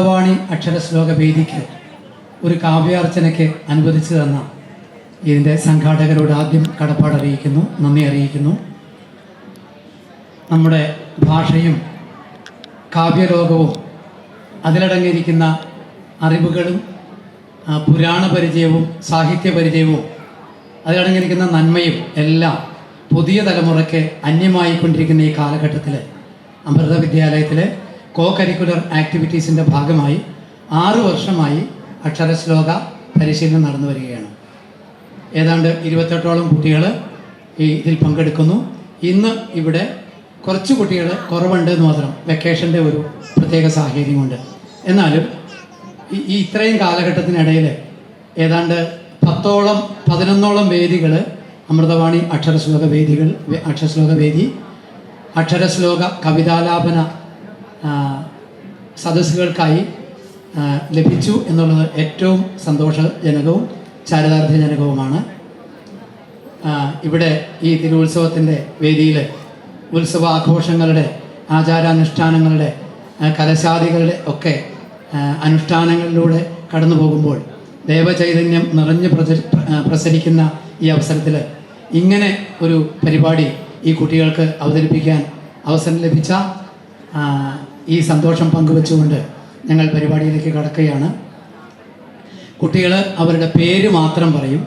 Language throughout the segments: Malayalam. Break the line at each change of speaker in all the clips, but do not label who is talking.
അമൃതവാണി അക്ഷരശ്ലോക വേദിക്ക് ഒരു കാവ്യാർച്ചനയ്ക്ക് അനുവദിച്ചു തന്ന ഇതിൻ്റെ സംഘാടകരോട് ആദ്യം കടപ്പാട് അറിയിക്കുന്നു, നന്ദി അറിയിക്കുന്നു. നമ്മുടെ ഭാഷയും കാവ്യലോകവും അതിലടങ്ങിയിരിക്കുന്ന അറിവുകളും പുരാണ പരിചയവും സാഹിത്യ പരിചയവും അതിലടങ്ങിയിരിക്കുന്ന നന്മയും എല്ലാം പുതിയ തലമുറയ്ക്ക് അന്യമായിക്കൊണ്ടിരിക്കുന്ന ഈ കാലഘട്ടത്തിൽ അമൃത വിദ്യാലയത്തിലെ കോ കരിക്കുലർ ആക്ടിവിറ്റീസിൻ്റെ ഭാഗമായി 6 വർഷമായി അക്ഷരശ്ലോക പരിശീലനം നടന്നു വരികയാണ്. ഏതാണ്ട് 28ഓളം കുട്ടികൾ ഇതിൽ പങ്കെടുക്കുന്നു. ഇന്ന് ഇവിടെ കുറച്ച് കുട്ടികൾ കുറവുണ്ട് എന്ന് മാത്രം, വെക്കേഷൻ്റെ ഒരു പ്രത്യേക സാഹചര്യമുണ്ട്. എന്നാലും ഈ ഇത്രയും കാലഘട്ടത്തിനിടയിൽ ഏതാണ്ട് 11ഓളം വേദികൾ അമൃതവാണി അക്ഷരശ്ലോക വേദി, അക്ഷരശ്ലോക കവിതാലാപന സദസ്സുകൾക്കായി ലഭിച്ചു എന്നുള്ളത് ഏറ്റവും സന്തോഷജനകവും ചാരിതാർത്ഥ്യജനകവുമാണ്. ഇവിടെ ഈ തിരുവുത്സവത്തിൻ്റെ വേദിയിൽ ഉത്സവാഘോഷങ്ങളുടെ ആചാരാനുഷ്ഠാനങ്ങളുടെ കലശാദികളുടെ ഒക്കെ അനുഷ്ഠാനങ്ങളിലൂടെ കടന്നു പോകുമ്പോൾ ദേവചൈതന്യം നിറഞ്ഞു പ്രസരിക്കുന്ന ഈ അവസരത്തിൽ ഇങ്ങനെ ഒരു പരിപാടി ഈ കുട്ടികൾക്ക് അവതരിപ്പിക്കാൻ അവസരം ലഭിച്ച ഈ സന്തോഷം പങ്കുവെച്ചുകൊണ്ട് ഞങ്ങൾ പരിപാടിയിലേക്ക് കടക്കുകയാണ്. കുട്ടികൾ അവരുടെ പേര് മാത്രം പറയും.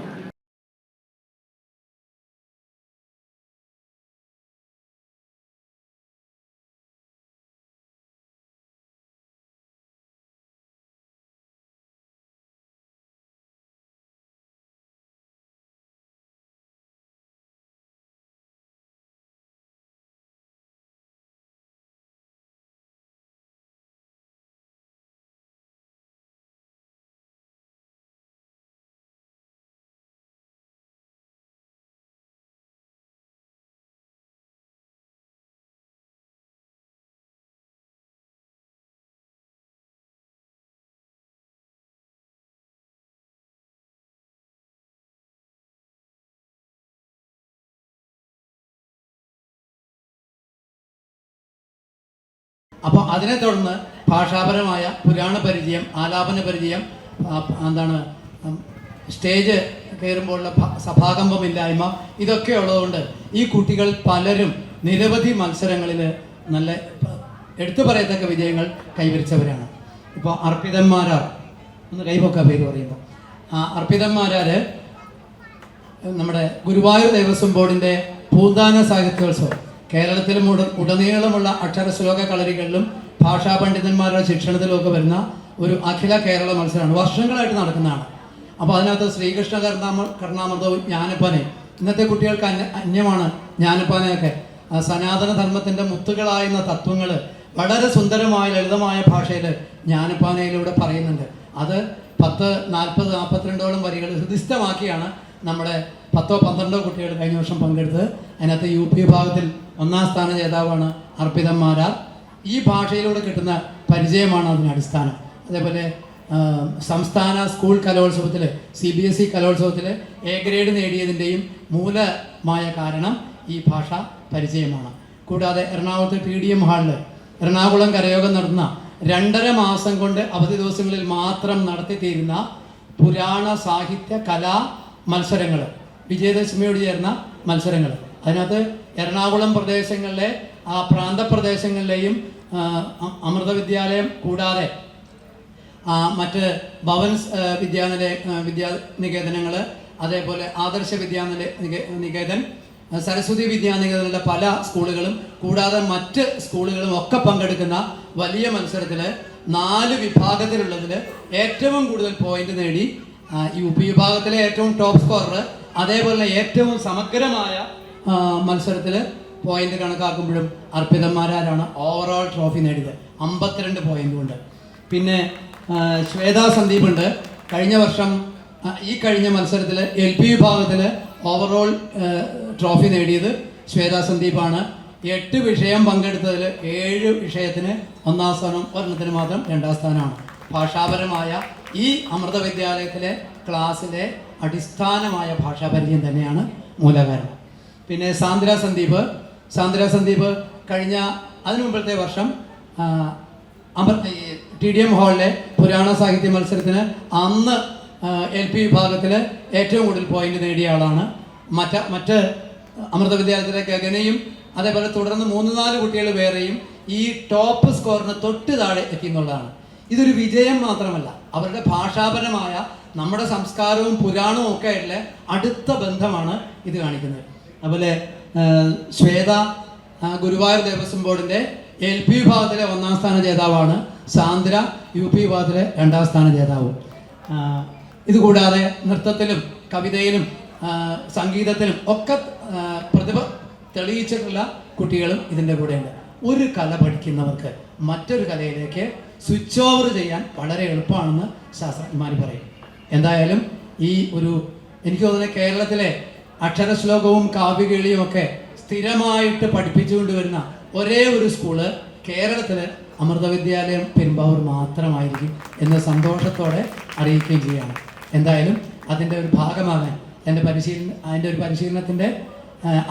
അപ്പോൾ അതിനെ തുടർന്ന് ഭാഷാപരമായ പുരാണ പരിചയം, ആലാപന പരിചയം, സ്റ്റേജ് കയറുമ്പോഴുള്ള സഭാകമ്പമില്ലായ്മ, ഇതൊക്കെ ഉള്ളതുകൊണ്ട് ഈ കുട്ടികൾ പലരും നിരവധി മത്സരങ്ങളിൽ നല്ല എടുത്തു പറയത്തക്ക വിജയങ്ങൾ കൈവരിച്ചവരാണ്. ഇപ്പോൾ അർപ്പിതന്മാരാർ, ഒന്ന് കൈപൊക്ക പേര് പറയുമ്പോൾ, അർപ്പിതന്മാരാർ നമ്മുടെ ഗുരുവായൂർ ദേവസ്വം ബോർഡിൻ്റെ പൂന്താന സാഹിത്യോത്സവം കേരളത്തിലും ഉടനീളമുള്ള അക്ഷരശ്ലോക കളരികളിലും ഭാഷാ പണ്ഡിതന്മാരുടെ ശിക്ഷണത്തിലുമൊക്കെ വരുന്ന ഒരു അഖില കേരള മത്സരമാണ്, വർഷങ്ങളായിട്ട് നടക്കുന്നതാണ്. അപ്പോൾ അതിനകത്ത് ശ്രീകൃഷ്ണ കർണാമൃതവും ജ്ഞാനപ്പാനയും, ഇന്നത്തെ കുട്ടികൾക്ക് അന്യമാണ് ജ്ഞാനപ്പാനയൊക്കെ. സനാതന ധർമ്മത്തിൻ്റെ മുത്തുകളായിരുന്ന തത്വങ്ങൾ വളരെ സുന്ദരമായ ലളിതമായ ഭാഷയിൽ ജ്ഞാനപ്പാനയിലൂടെ പറയുന്നുണ്ട്. അത് 42 വരികൾ ഹൃദിസ്ഥമാക്കിയാണ് നമ്മുടെ 10-12 കുട്ടികൾ കഴിഞ്ഞ വർഷം പങ്കെടുത്തത്. അതിനകത്ത് UP വിഭാഗത്തിൽ 1ാം സ്ഥാന ജേതാവാണ് അർപ്പിതന്മാരാർ. ഈ ഭാഷയിലൂടെ കിട്ടുന്ന പരിചയമാണ് അതിന് അടിസ്ഥാനം. അതേപോലെ സംസ്ഥാന സ്കൂൾ കലോത്സവത്തിൽ, CBSE കലോത്സവത്തിൽ A ഗ്രേഡ് നേടിയതിൻ്റെയും മൂലമായ കാരണം ഈ ഭാഷ പരിചയമാണ്. കൂടാതെ എറണാകുളത്ത് TDM ഹാളിൽ എറണാകുളം കരയോഗം നടത്തുന്ന 2.5 മാസം കൊണ്ട് അവധി ദിവസങ്ങളിൽ മാത്രം നടത്തിത്തീരുന്ന പുരാണ സാഹിത്യ കലാ മത്സരങ്ങൾ, വിജയദശമിയോട് ചേർന്ന മത്സരങ്ങൾ, അതിനകത്ത് എറണാകുളം പ്രദേശങ്ങളിലെ പ്രാന്തപ്രദേശങ്ങളിലെയും അമൃത വിദ്യാലയം കൂടാതെ മറ്റ് ഭവൻസ് വിദ്യാനികേതനങ്ങൾ, അതേപോലെ ആദർശ വിദ്യാനികേതൻ, സരസ്വതി വിദ്യാനികേതനിലെ പല സ്കൂളുകളും കൂടാതെ മറ്റ് സ്കൂളുകളും ഒക്കെ പങ്കെടുക്കുന്ന വലിയ മത്സരത്തിൽ 4 വിഭാഗത്തിലുള്ളതിൽ ഏറ്റവും കൂടുതൽ പോയിന്റ് നേടി UP വിഭാഗത്തിലെ ഏറ്റവും ടോപ്പ് സ്കോറർ, അതേപോലെ ഏറ്റവും സമഗ്രമായ മത്സരത്തിൽ പോയിന്റ് കണക്കാക്കുമ്പോഴും അർപ്പിതന്മാരാരാണ് ഓവറോൾ ട്രോഫി നേടിയത് 52 പോയിന്റ് കൊണ്ട്. പിന്നെ ശ്വേതാ സന്ദീപ് ഉണ്ട്. കഴിഞ്ഞ മത്സരത്തിൽ LP വിഭാഗത്തിൽ ഓവറോൾ ട്രോഫി നേടിയത് ശ്വേതാ സന്ദീപാണ്. 8 വിഷയം പങ്കെടുത്തതിൽ 7 വിഷയത്തിന് 1ാം സ്ഥാനം, ഒരെണ്ണത്തിന് മാത്രം 2ാം സ്ഥാനമാണ്. ഭാഷാപരമായ ഈ അമൃത വിദ്യാലയത്തിലെ ക്ലാസ്സിലെ അടിസ്ഥാനമായ ഭാഷാപരിചയം തന്നെയാണ് മൂലകാരണം. പിന്നെ സാന്ദ്ര സന്ദീപ് അതിനു മുമ്പത്തെ വർഷം TDM ഹാളിലെ പുരാണ സാഹിത്യ മത്സരത്തിന് അന്ന് LP വിഭാഗത്തിൽ ഏറ്റവും കൂടുതൽ പോയിന്റ് നേടിയ ആളാണ്. മറ്റ് അമൃത വിദ്യാലയത്തിലെ ഗഗനയും അതേപോലെ തുടർന്ന് 3-4 കുട്ടികൾ വേറെയും ഈ ടോപ്പ് സ്കോറിന് തൊട്ട് താഴെ എത്തിയെന്നുള്ളതാണ്. ഇതൊരു വിജയം മാത്രമല്ല, അവരുടെ ഭാഷാപരമായ നമ്മുടെ സംസ്കാരവും പുരാണവും ഒക്കെ ആയിട്ടുള്ള അടുത്ത ബന്ധമാണ് ഇത് കാണിക്കുന്നത്. അതുപോലെ ശ്വേത ഗുരുവായൂർ ദേവസ്വം ബോർഡിൻ്റെ LP വിഭാഗത്തിലെ 1ാം സ്ഥാന ജേതാവാണ്. സാന്ദ്ര UP വിഭാഗത്തിലെ 2ാം സ്ഥാന ജേതാവും. ഇതുകൂടാതെ നൃത്തത്തിലും കവിതയിലും സംഗീതത്തിലും ഒക്കെ പ്രതിഭ തെളിയിച്ചിട്ടുള്ള കുട്ടികളും ഇതിൻ്റെ കൂടെയുണ്ട്. ഒരു കല പഠിക്കുന്നവർക്ക് മറ്റൊരു കലയിലേക്ക് സ്വിച്ച് ഓവർ ചെയ്യാൻ വളരെ എളുപ്പമാണെന്ന് ശാസ്ത്രജ്ഞന്മാർ പറയും. എന്തായാലും ഈ എനിക്ക് തോന്നുന്നത് കേരളത്തിലെ അക്ഷരശ്ലോകവും കാവ്യകേളിയും ഒക്കെ സ്ഥിരമായിട്ട് പഠിപ്പിച്ചുകൊണ്ട് വരുന്ന ഒരേ ഒരു സ്കൂള് കേരളത്തിൽ അമൃത വിദ്യാലയം പെരുമ്പാവൂർ മാത്രമായിരിക്കും എന്ന് സന്തോഷത്തോടെ അറിയിക്കുകയും ചെയ്യുകയാണ്. എന്തായാലും അതിൻ്റെ ഒരു ഭാഗമാകാൻ അതിൻ്റെ ഒരു പരിശീലനത്തിൻ്റെ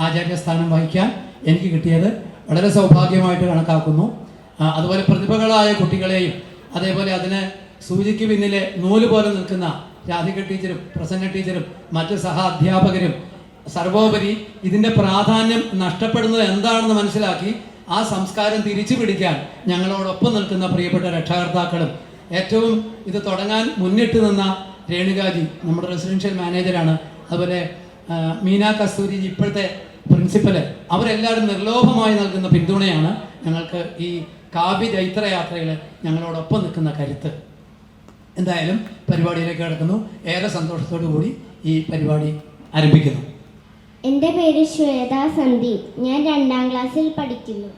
ആചാര്യസ്ഥാനം വഹിക്കാൻ എനിക്ക് കിട്ടിയത് വളരെ സൗഭാഗ്യമായിട്ട് കണക്കാക്കുന്നു. അതുപോലെ പ്രതിഭകളായ കുട്ടികളെയും അതേപോലെ അതിന് സൂചിക്ക് പിന്നിലെ നൂല് പോലെ നിൽക്കുന്ന രാധിക ടീച്ചറും പ്രസന്ന ടീച്ചറും മറ്റ് സഹ അധ്യാപകരും സർവോപരി ഇതിൻ്റെ പ്രാധാന്യം നഷ്ടപ്പെടുന്നത് എന്താണെന്ന് മനസ്സിലാക്കി ആ സംസ്കാരം തിരിച്ചു പിടിക്കാൻ ഞങ്ങളോടൊപ്പം നിൽക്കുന്ന പ്രിയപ്പെട്ട രക്ഷാകർത്താക്കളും ഏറ്റവും ഇത് തുടങ്ങാൻ മുന്നിട്ട് നിന്ന രേണുകാജി നമ്മുടെ റെസിഡൻഷ്യൽ മാനേജറാണ്. അതുപോലെ മീന കസ്തൂരിജി ഇപ്പോഴത്തെ പ്രിൻസിപ്പല്, അവരെല്ലാവരും നിർലോഭമായി നൽകുന്ന പിന്തുണയാണ് ഞങ്ങൾക്ക് ഈ കാവ്യ ചൈത്രയാത്രയിൽ ഞങ്ങളോടൊപ്പം നിൽക്കുന്ന കരുത്ത്. എന്തായാലും പരിപാടിയിലേക്ക് കിടക്കുന്നു. ഏറെ സന്തോഷത്തോടു കൂടി ഈ പരിപാടി ആരംഭിക്കുന്നു.
എൻ്റെ പേര് ശ്വേത സന്ദീപ്. ഞാൻ 2ാം ക്ലാസ്സിൽ പഠിക്കുന്നു.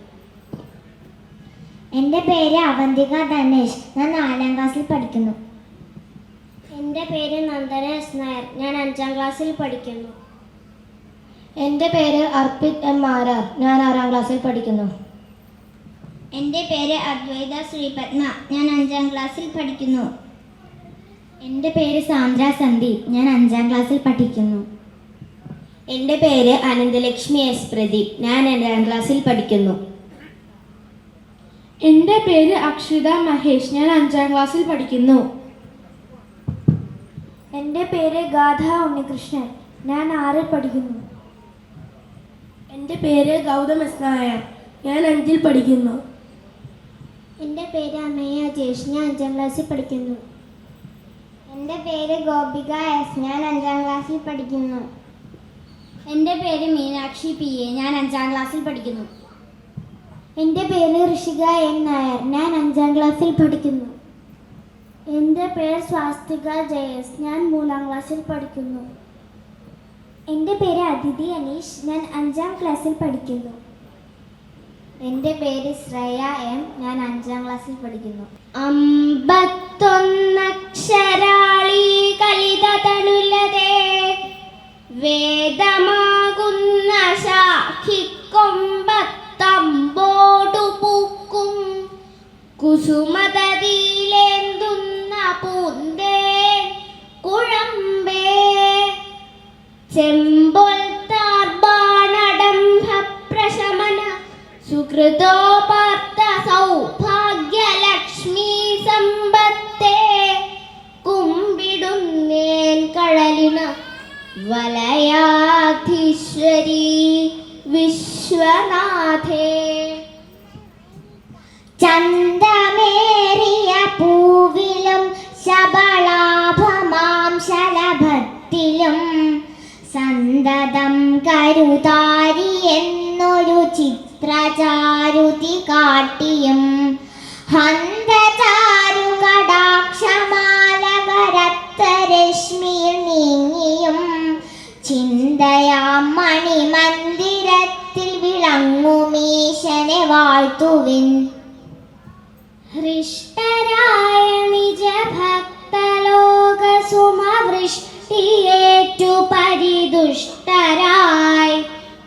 എൻ്റെ പേര് അവന്തിക ധനേഷ്. ഞാൻ 4ാം ക്ലാസ്സിൽ പഠിക്കുന്നു. എൻ്റെ പേര് നന്ദന എസ് നായർ. ഞാൻ 5ാം ക്ലാസ്സിൽ പഠിക്കുന്നു.
എൻ്റെ പേര് അർപ്പിത് M ആരാർ. ഞാൻ 6ാം ക്ലാസ്സിൽ പഠിക്കുന്നു.
എൻ്റെ പേര് അദ്വൈത ശ്രീപത്മ. ഞാൻ 5ാം ക്ലാസ്സിൽ പഠിക്കുന്നു.
എൻ്റെ പേര് സാന്ദ്ര സന്ദീപ്. ഞാൻ 5ാം ക്ലാസ്സിൽ പഠിക്കുന്നു.
എൻ്റെ പേര് അനന്തലക്ഷ്മി എസ് പ്രദീപ്. ഞാൻ 2ാം ക്ലാസ്സിൽ പഠിക്കുന്നു.
എൻ്റെ പേര് അക്ഷിത മഹേഷ്. ഞാൻ 5ാം ക്ലാസ്സിൽ പഠിക്കുന്നു. എൻ്റെ പേര് ഗാഥ ഉണ്ണികൃഷ്ണൻ. ഞാൻ 6ൽ പഠിക്കുന്നു. എൻ്റെ പേര് ഗൗതം എസ് നായർ. ഞാൻ 5ൽ പഠിക്കുന്നു.
എൻ്റെ പേര് അമയ ജേഷ്. ഞാൻ 5ാം ക്ലാസ്സിൽ പഠിക്കുന്നു. എൻ്റെ പേര് ഗോപിക എസ്. ഞാൻ 5ാം ക്ലാസ്സിൽ പഠിക്കുന്നു.
എൻ്റെ പേര് മീനാക്ഷി PA. ഞാൻ 5ാം ക്ലാസ്സിൽ പഠിക്കുന്നു.
എൻ്റെ പേര് ഋഷിക N നായർ. ഞാൻ 5ാം ക്ലാസ്സിൽ പഠിക്കുന്നു.
എൻ്റെ പേര് സ്വാസ്തിക JS. ഞാൻ 3ാം ക്ലാസ്സിൽ പഠിക്കുന്നു.
എൻ്റെ പേര് അതിഥി അനീഷ്. ഞാൻ 5ാം ക്ലാസ്സിൽ പഠിക്കുന്നു. എൻ്റെ പേര് ശ്രേയ M. ഞാൻ 5ാം ക്ലാസ്സിൽ പഠിക്കുന്നു. 51 അക്ഷരാളി കലിത തനുലതേ വേദമാകുന്ന ശാഖിക്കൊമ്പത്തമ്പോടു പൂക്കും കുസുമതതിയിലേന്തുന്ന പൂന്തേ കുഴമ്പേ ചെമ്പൊൽ താർബാണടംഭ പ്രശമന സുകൃതോപാർത്ത സൗഭാഗ്യലക്ഷ്മി സമ്പത്തേ കുമ്പിടുന്നേൻ കഴലിന വലയാധീശ്വരി വിശ്വനാഥേ ചന്തമേറിയ പൂവിലും ശബളാഭമാം ശലഭത്തിലും സന്തതം കരുതാരി എന്നൊരു ചിത്രചാരുതി കാട്ടിയും ഹന്തചാരു കടാക്ഷമാലകരത്തരശ്മിയിൽ നീങ്ങിയും ചിന്തയാം മണിമന്ദിരത്തിൽ വിളങ്ങുമീശനെ വാഴ്ത്തുവിൻ. ഹൃഷ്ടരായ നിജഭക്തലോകസുമവൃഷ്ടിയേറ്റു പരിദുഷ്ടരായി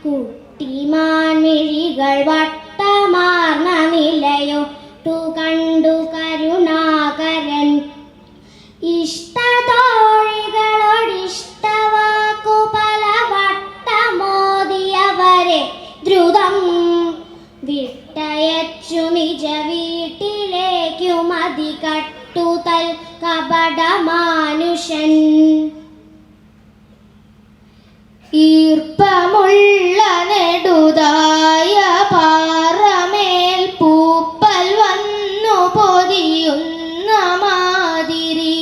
കുട്ടിമാൻമിഴികൾ വട്ടമാർന്ന നിലയൊട്ടു കണ്ടു കരുണാകരൻ ഇഷ്ടതോഴികളോടിഷ്ടവാക്കു പല വട്ടമോദിയവരെ ദ്രുതം വിട്ടയച്ചു നിജ വീട്ടിലേക്കും അധിക തൽ കപട മാനുഷൻ. ഈർപ്പമുള്ള നെടുതായ പാറമേൽ പൂപ്പൽ വന്നു പൊതിയുന്ന മാതിരി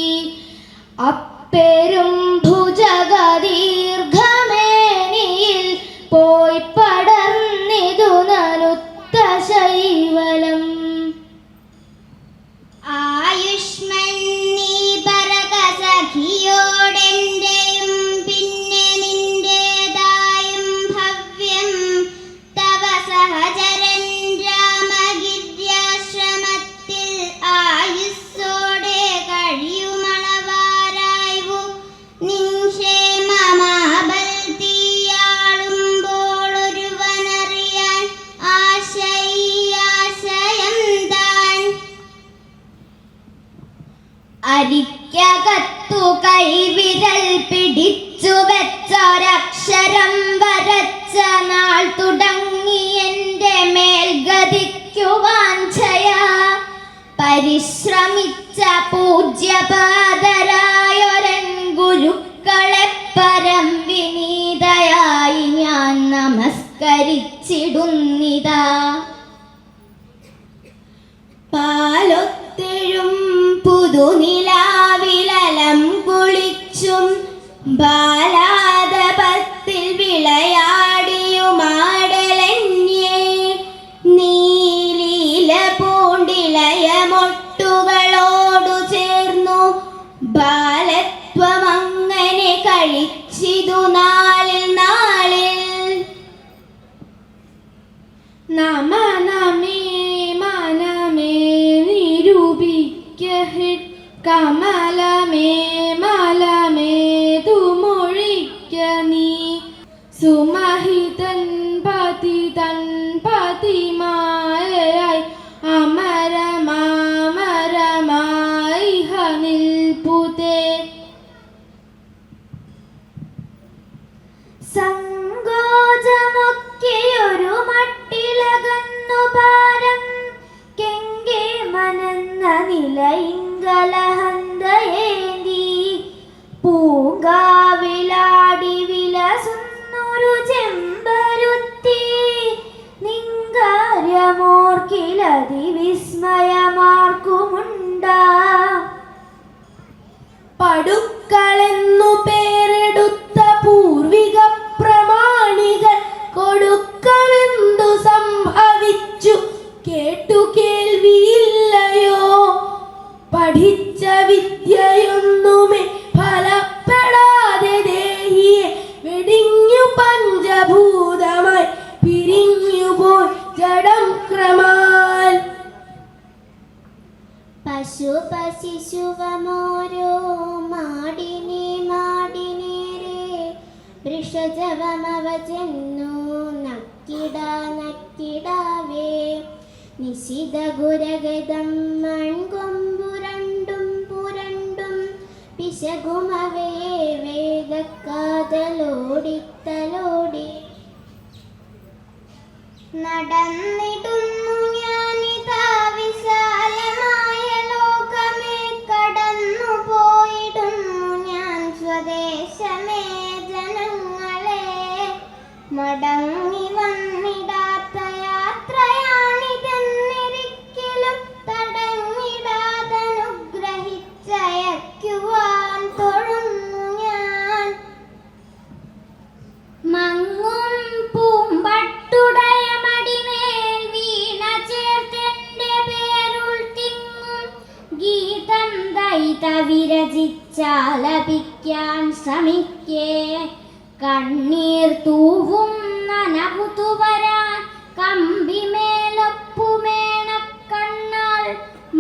അപ്പെരും ഭുജഗദീർഘമേനിയിൽ പോയി പടർന്നിതു നനുത്ത ശൈവലം. ആയുഷ്മന്നി പരകസഖിയോടെന്റെയും പിന്നെ നിന്റേതായും ഭവ്യം തവ സഹചരൻ രാമഗിര്യാശ്രമത്തിൽ ആയുസ്സോടെ കഴിയുമളവാരായു നിൻക്ഷേമമാബൽ തീയാളുമ്പോൾ ഒരുവനറിയാൻ ആശയം താൻ. അരിക്കകത്തു കൈവിരൽ പിടിച്ചു വെച്ചൊരക്ഷരം വരച്ച നാൾ തുടങ്ങി എൻ്റെ മേൽ ഗതിക്കുവാൻ ഛയ. പരിശ്രമിച്ച പൂജ്യപാദരായൊരൻ ഗുരുക്കളെ പരം വിനീതയായി ഞാൻ നമസ്കരിച്ചിടുന്നിതാ. പാലൊത്തെഴും പുതുനിലാവിലലം കുളിച്ചും ബാലാദപത്തിൽ വിളയാടിയുമാടലന്യേ നീലീല പൂണ്ടിളയ മൊട്ടുകളോടു ചേർന്നു ബാലത്വമങ്ങനെ കഴിച്ചിതു നാളിൽ നാളിൽ.
നമനമേ മനമേ നിരൂപിക്കഹിട് കമലമേ മലമേ തുമൊഴിക്ക നീ. സുമഹിതൻ പതിതൻ പതിമായായി അമരമാമരമായി നിൽപ്പുതേ. സങ്കോചമൊക്കെയൊരു മട്ടിലകന്നു പാരം കെങ്കേ മനന്ന നിലയിങ്കലഹന്തയേന്തി പൂങ്കാവിലാടി വിലസുന്നൊരു ചെമ്പരുത്തി നിങ്കാര്യമോർക്കിലതി വിസ്മയമാർക്കുമുണ്ടാ. പടുക്കളെന്നു പേരെടുത്ത പൂർവിക പ്രമാണികൾ കൊടുക്കമെന്തു സംഭവിച്ചു കേട്ടു കേൾവിയില്ലയോ. പഠിച്ച വിദ്യയൊന്നുമേ ഫലപ്പെടാതെ ദേഹിയെ വെടിഞ്ഞു പഞ്ചഭൂതമായി പിരിഞ്ഞുപോയി ജഡം ക്രമാൽ. പശുപശിശുവമോരോ മാടിനി മാടിനേരെ വൃഷജവമവചെന്നു നക്കിടാവേ. നിശിത ഗുരഗതം മൺകൊമ്പു രണ്ടും പുരണ്ടും പിശകുമവേ വേഗക്കാതലോടിത്തലോടി. നടന്നിടുന്നു ഞാനിതാ വിശാലമായ ലോകമേ കടന്നു പോയിടുന്നു ഞാൻ സ്വദേശമേ ജനങ്ങളെ. മടങ്ങി വന്നിടാത്ത യാത്രയാണിതെന്നിരിക്കലും തടഞ്ഞിടാതനുഗ്രഹിച്ചയക്കുവാൻ തൊഴുന്നു ഞാൻ. മങ്ങും പൂമ്പട്ടുടയ മടിമേൽ വീണ ചേർത്തെന്റെ പേരുൾ തിങ്ങും ഗീതം ദൈത വിരചിച്ചാലപിക്കാൻ ശ്രമിക്കേ. കണ്ണീർ തൂവും നനവുതു വരാൻ കമ്പിമേലൊപ്പുമേണ കണ്ണാൽ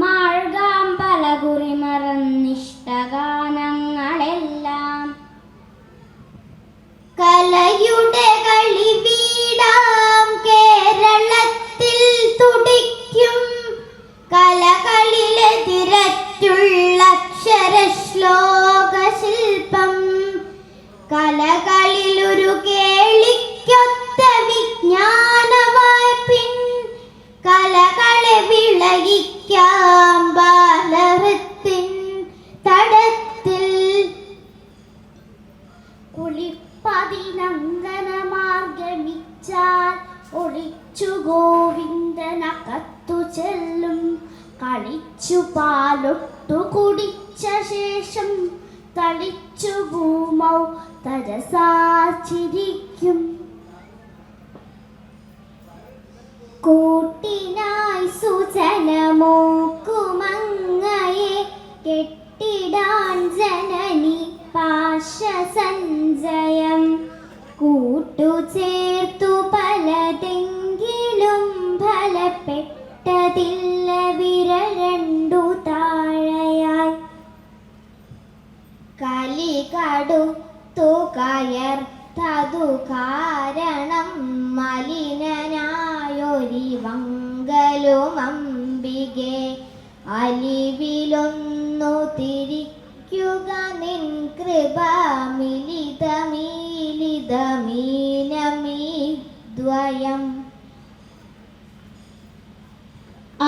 മാഴ്കാം പലകുറി മറന്നിഷ്ടഗാനങ്ങളെല്ലാം. കലയുടെ കളി വീടാം കേരളത്തിൽ തുടിക്കും കലകളിലെതിരറ്റുള്ള അക്ഷരശ്ലോക ശില്പം. കലകളിലൊരു കേളിക്കൊത്ത വിജ്ഞാനവായ്പിൻ കലകൾ
പാലൊട്ടു കുടിച്ച ശേഷം തളിച്ചു ഭൂമൗ തരസാച്ചിരിക്കും. കൂട്ടിനായി സുജനമോക്കുമങ്ങയെ കെട്ടിടാൻ ജനനി പാശസഞ്ചയം. കൂട്ടുചേർത്തു പലതെങ്കിലും ഫലപ്പെട്ടതില്ല വിരരണ്ടു താഴയായി. കലി കടുത്തു കയർത്തതു കാരണം മലിനനായൊരിവങ്കലുമംബികെ. അലിവിലൊന്നു തിരിക്കുക നിൻ കൃപ മിലിതമീലിതമീനമീദ്വയം.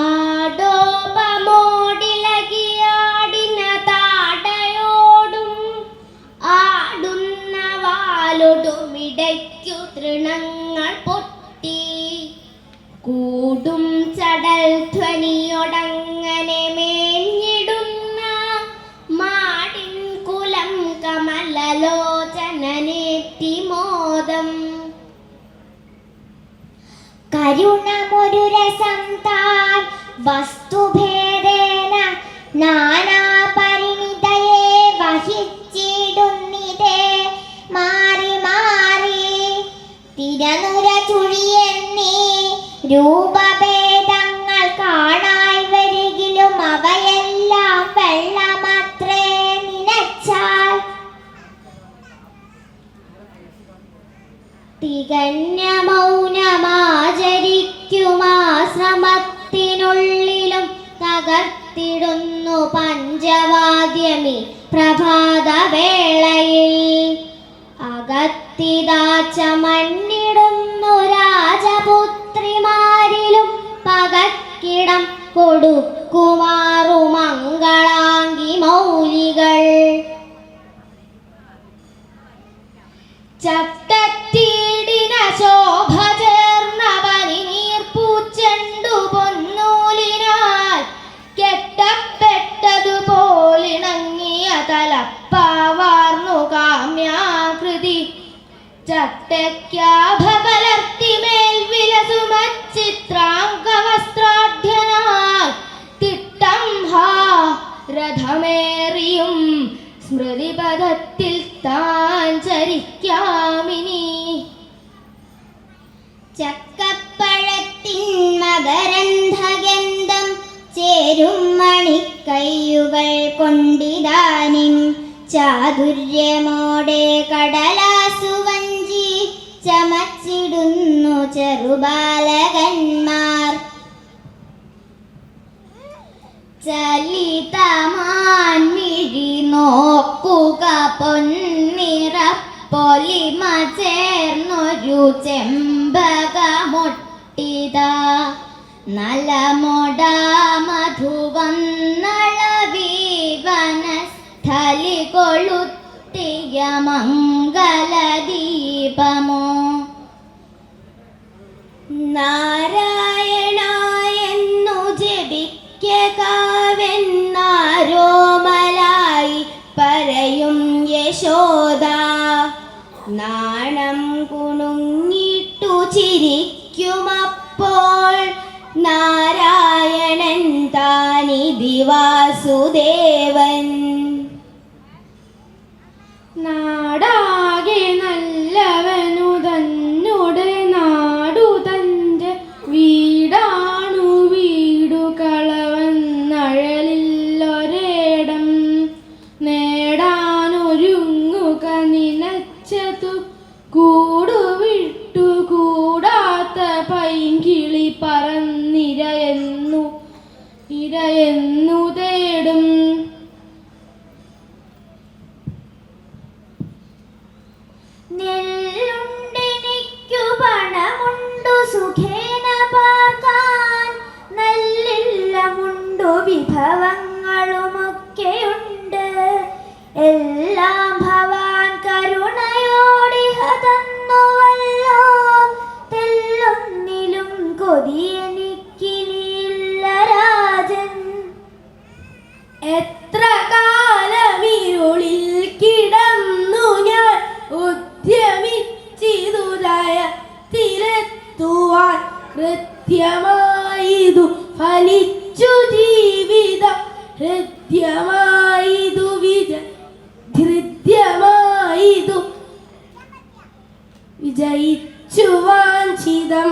ആടോപമോടിളകിയാടിന താടയോടും ആടുന്ന വാലൊടുമിടയ്ക്കു തൃണങ്ങൾ പൊട്ടി. കൂടും ചടൽ ധ്വനിയൊടങ്ങനെ മേഞ്ഞിടുന്ന മാടിൻ കുലം കമലലോചനനേറ്റി മോദം. കരുണമൊരു രസം താൻ വസ്തുഭേദേന നാനാപരിണിതയെ വഹിച്ചിടുന്നിതേ മാറി മാറി. തിരനുര ചുഴിയെന്നീ രൂപഭേദങ്ങൾ കാണായി വരികിലും അവയെല്ലാം വെള്ളമത്രേ നിനച്ചാൽ. തികഞ്ഞ മൗനമാചരിക്കുമാശ്രമത്തിനുള്ളിലും തകർത്തിടുന്നു പഞ്ചവാദ്യമി പ്രഭാതവേളയിൽ. അകത്തിതാച്ച മണ്ണിടുന്നു രാജപുത്രിമാരിലും പകക്കിടം കൊടുക്കുമാറു മംഗളാംഗി മൗലികൾ. ചത്തീടിന ശോഭ ചേർന്ന പനിനീർപ്പൂച്ചെണ്ടു പൊന്നൂലിനാൽ കെട്ടപ്പെട്ടതുപോലിണങ്ങിയ തലപ്പാവാർന്നു കാമ്യാകൃതി. ചട്ടയ്ക്കാഭകലർത്തിമേൽ വിലസുമച്ചിത്രാംഗവസ്ത്രാഢ്യനാൽ തിട്ടം ഹാ രഥമേറിയും സ്മൃതിപഥത്തിൽ താൻ ചരിക്കാമിനി. ചക്കപ്പഴത്തിൻ മകരന്ധഗന്ധം ചേരും മണിക്കയ്യുകൾ കൊണ്ടിതാനിൻ ചാതുര്യമോടെ കടലാസുവഞ്ചി ചമച്ചിടുന്നു ചെറുബാലകന്മാർ. ചലിതമാൻമിഴി നോക്കുക പൊന്നിറപ്പൊലിമ ചേർന്നൊരു ചെമ്പകമൊട്ടിത. നലമൊട മധുവന്നളവീവനസ്ഥലി കൊളുത്തിയ മംഗളദീപമോ. നാരായണ എന്നു ജപിക്കാവെന്നാരോമലായി പറയും യശോദ. നാണം കുണുങ്ങിട്ടു ചിരിക്കുമപ്പോൾ നാരായണൻ താനിധി വാസുദേവൻ.
നാടാകെ നല്ലവനു തന്നോട് നാടു തൻ്റെ വീടാണു വീടു കളവൻ നഴലില്ലൊരേടം. നേടാനൊരുങ്ങുക നിനച്ചതു കൂടുവിട്ടു കൂടാത്ത പൈങ്കിളി പറന്നിരയെന്നു തേടും.
നെല്ലുണ്ടെനിക്കു പണമുണ്ടു സുഖേന പാർക്കാൻ, നെല്ലില്ലമുണ്ടു വിഭവങ്ങളുമൊക്കെയുണ്ട്. എല്ലാം ഭവാൻ കരുണയോടിഹ തന്നുവല്ലോ. തെല്ലൊന്നിലും കൊതിയെനിക്കിനിയില്ല രാജൻ.
എത്ര കാലമിരുളിൽ കിടന്നു ഞാൻ ഉദ്യമിച്ചിതുലയത്തിലെത്തുവാൻ കൃത്യമായിതു ഫലിച്ചു ജീവിതം ഹൃദ്യമായിതു ഹൃദ്യമായിതു വിജയിച്ചു വാഞ്ചിതം.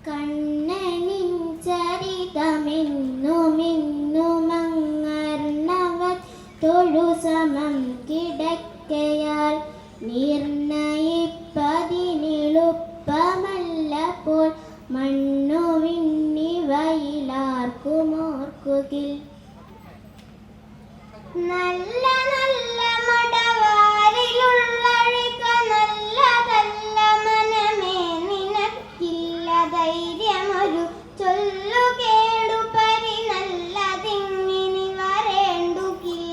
കണ്ണനിൻ ചരിതമെന്നുമിന്നുമങ്ങർണവത് തൊഴുസമം കിടക്കയാൽ നിർണയിപ്പതിനെളുപ്പമല്ലപ്പോൾ മണ്ണു വിണ്ണിവയിലാർക്കുമോർക്കുകിൽ. നല്ല നല്ല മടവാരിലുള്ളഴിക നല്ലതല്ല മനമേ നിനക്കില്ല ധൈര്യമൊരു ചൊല്ലുകേടു പരി നല്ലതിങ്ങിനി വരേണ്ടുകിൽ.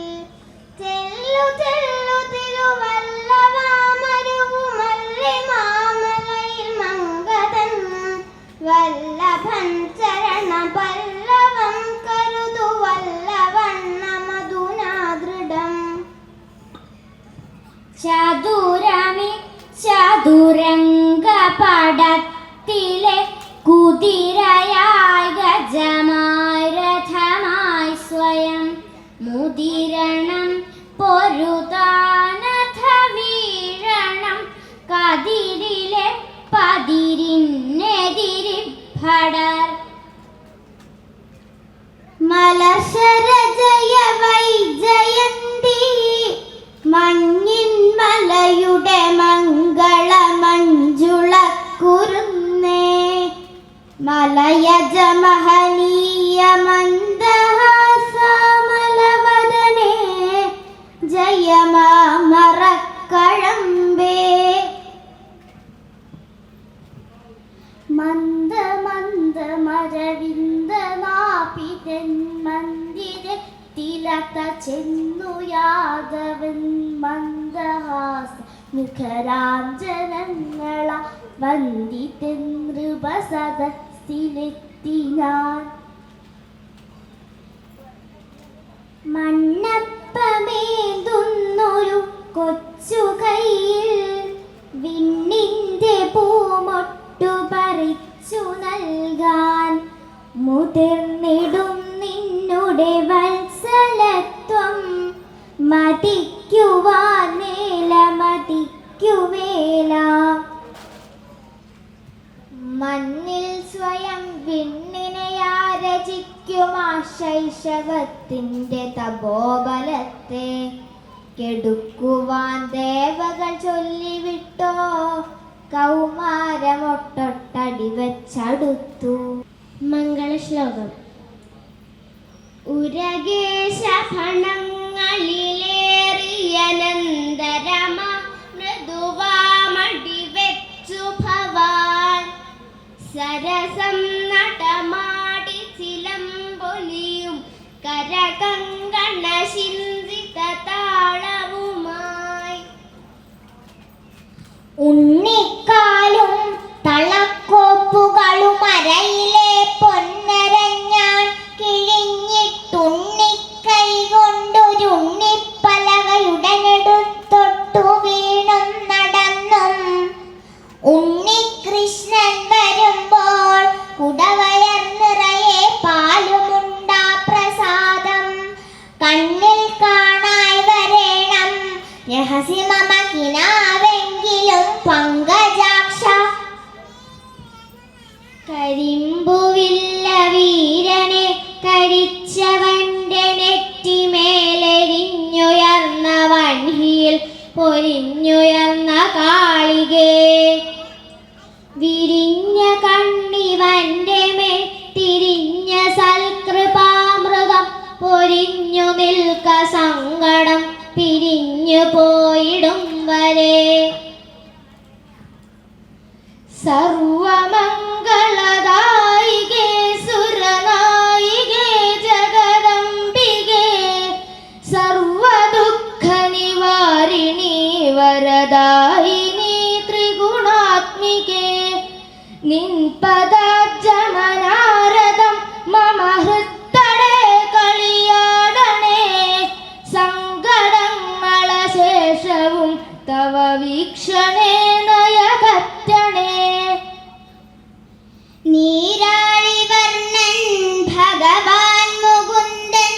ചെല്ലു ചെല്ലു തിരുവല്ലവാമരുവുമല്ലി മാമലയിൽ മംഗതൻ വല്ലഭൻ ചരണ പല്ലവം കരുതു വല്ലവണ്ണ മധുനാദൃഢം. ചതുരമി ചതുരംഗപടത്തിലെ കുതിരയായി ഗജമായി രഥമായി സ്വയം മുദിരണം പൊരുതാനഥ വീഴണം കതിരിലെ പതിരിനെതിരി ഭടർ. മലശരജയ വൈജയന്തി മഞ്ഞിൻ മലയുടെ മംഗള മഞ്ജുളക്കുരുന്നേ മലയജ മഹനീയ മന്ദഹാസമലവദനേ ജയമറക്കഴമ്പേ. മന്ദ മന്ദ മരവിന്ദ നാപിതൻ മന്ദിരത്തിലത ചെന്നു യാദവൻ മന്ദഹാസ മുഖരാഞ്ജനങ്ങള വന്ദിതൻ നൃപസദസ്സിലെത്തിനാൻ. മണ്ണപ്പമേന്തുന്നൊരു കൊച്ചു കൈയിൽ വിണ്ണിന്റെ പൂമൊട്ടു പറിച്ചു നൽകാൻ മുതിർന്നിടും നിന്നുടെ വത്സലത്വം മതിക്കുവാൻ മേല മതിക്കുമേല. മണ്ണിൽ സ്വയം വിണ്ണിനെയാരചിക്കുമാ ശൈശവത്തിൻ്റെ തപോബലത്തെ കെടുക്കുവാൻ ദേവകൾ ചൊല്ലിവിട്ടോ കൗമാരമൊട്ടൊട്ടടി വെച്ചടുത്തു. മംഗളശ്ലോകം. ഉരകേശ ഫണങ്ങളിലേറിയനന്തരമ മൃദുവാമടി വെച്ചു ഭവാൻ സരസം നടമാടി ചിലമ്പൊലിയും കരകങ്കണ ശിന്ദിത താളവുമായി. ഉണ്ണിക്കാലും തളക്കോപ്പുകളും അരയിലെ പൊന്നരഞ്ഞാൻ കിഴിഞ്ഞിട്ടുണ്ണിക്കൈ കൊണ്ടൊരുണ്ണിപ്പലകയുടനെടുത്തൊട്ടു വീണും നടന്നും. ഉണ്ണികൃഷ്ണൻ വരുമ്പോൾ കുടവയർ നിറയെ പാലുമുണ്ടാ പ്രസാദം കണ്ണിൽ കാണായി വരേണം രഹസ്യമമകിനാവെങ്കിലും പങ്കജാക്ഷ. കരിമ്പുവില്ല വീരനെ കരിച്ചവന്റെ നെറ്റിമേലെരിഞ്ഞുയർന്ന വൻഹിയിൽ പൊരിഞ്ഞുയർന്ന കാളികേ വിരിഞ്ഞ കണ്ണിവന്റെ മേൽ തിരിഞ്ഞ സൽകൃപാമൃഗം പൊരിഞ്ഞു നിൽക്ക സങ്കടം പിരിഞ്ഞു പോയിടും വരെ. സർവമംഗളദായികേ സുരനായികേ ജഗദംബികേ സർവദുഃഖ നിവാരിണി വരദായിനി ത്രിഗുണാത്മികേ. നിൻ പദാബ്ജമനാരദം മമ ഹൃത്തടേ പരീക്ഷണേ നയപറ്റണേ. നീരാളിവർണ്ണൻ ഭഗവാൻ മുകുന്ദൻ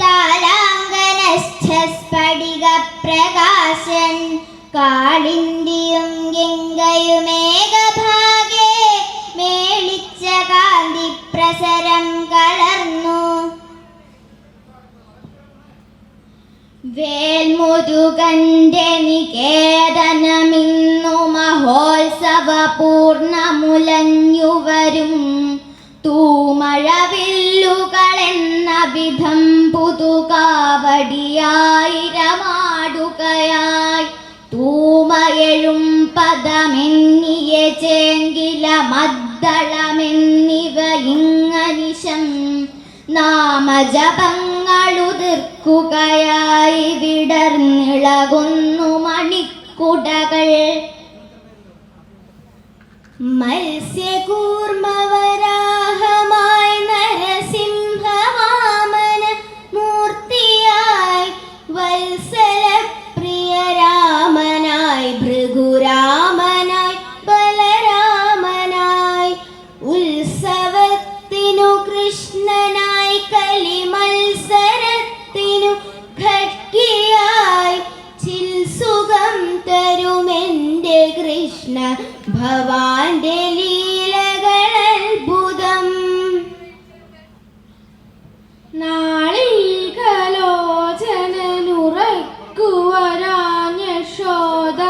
താരാങ്കനസ്ഥ സ്ഫടിക പ്രകാശൻ കാളിന്തിയും ഗംഗയുമേകഭാഗേ മേളിച്ച കാന്തി പ്രസരം കളർന്നു. വേൽമുരുകന്റെ നികേതനമിന്നു മഹോത്സവ പൂർണ്ണമുലഞ്ഞുവരും. തൂമഴവില്ലുകളെന്ന വിധം പുതുകാവടിയായിരമാടുകയായി. തൂമയെഴും പദമെന്നിയ ചേങ്കില മദ്ദളമെന്നിവ ഇങ്ങനിശം നാമജപങ്ങളുതിർക്കുകയായി. വിടർന്നിളകുന്നു മണിക്കുടകൾ. മത്സ്യകൂർമ്മവരാഹമായി നരസിംഹവാമന മൂർത്തിയായി. വത്സലപ്രിയ രാമനായി ഭൃഗുരാമനായി ബലരാമനായി. ഉത്സവത്തിനു കൃഷ്ണനായി കലിമത്സരത്തിനു ഖഡ്ഗിയായി. ചിൽസുഖം തരുമെന്റെ കൃഷ്ണ ഭവാന്റെ ലീലകളത്ഭുതം.
നാളിൽ കലോചനുറക്കുവരാഞ്ഞ യശോദ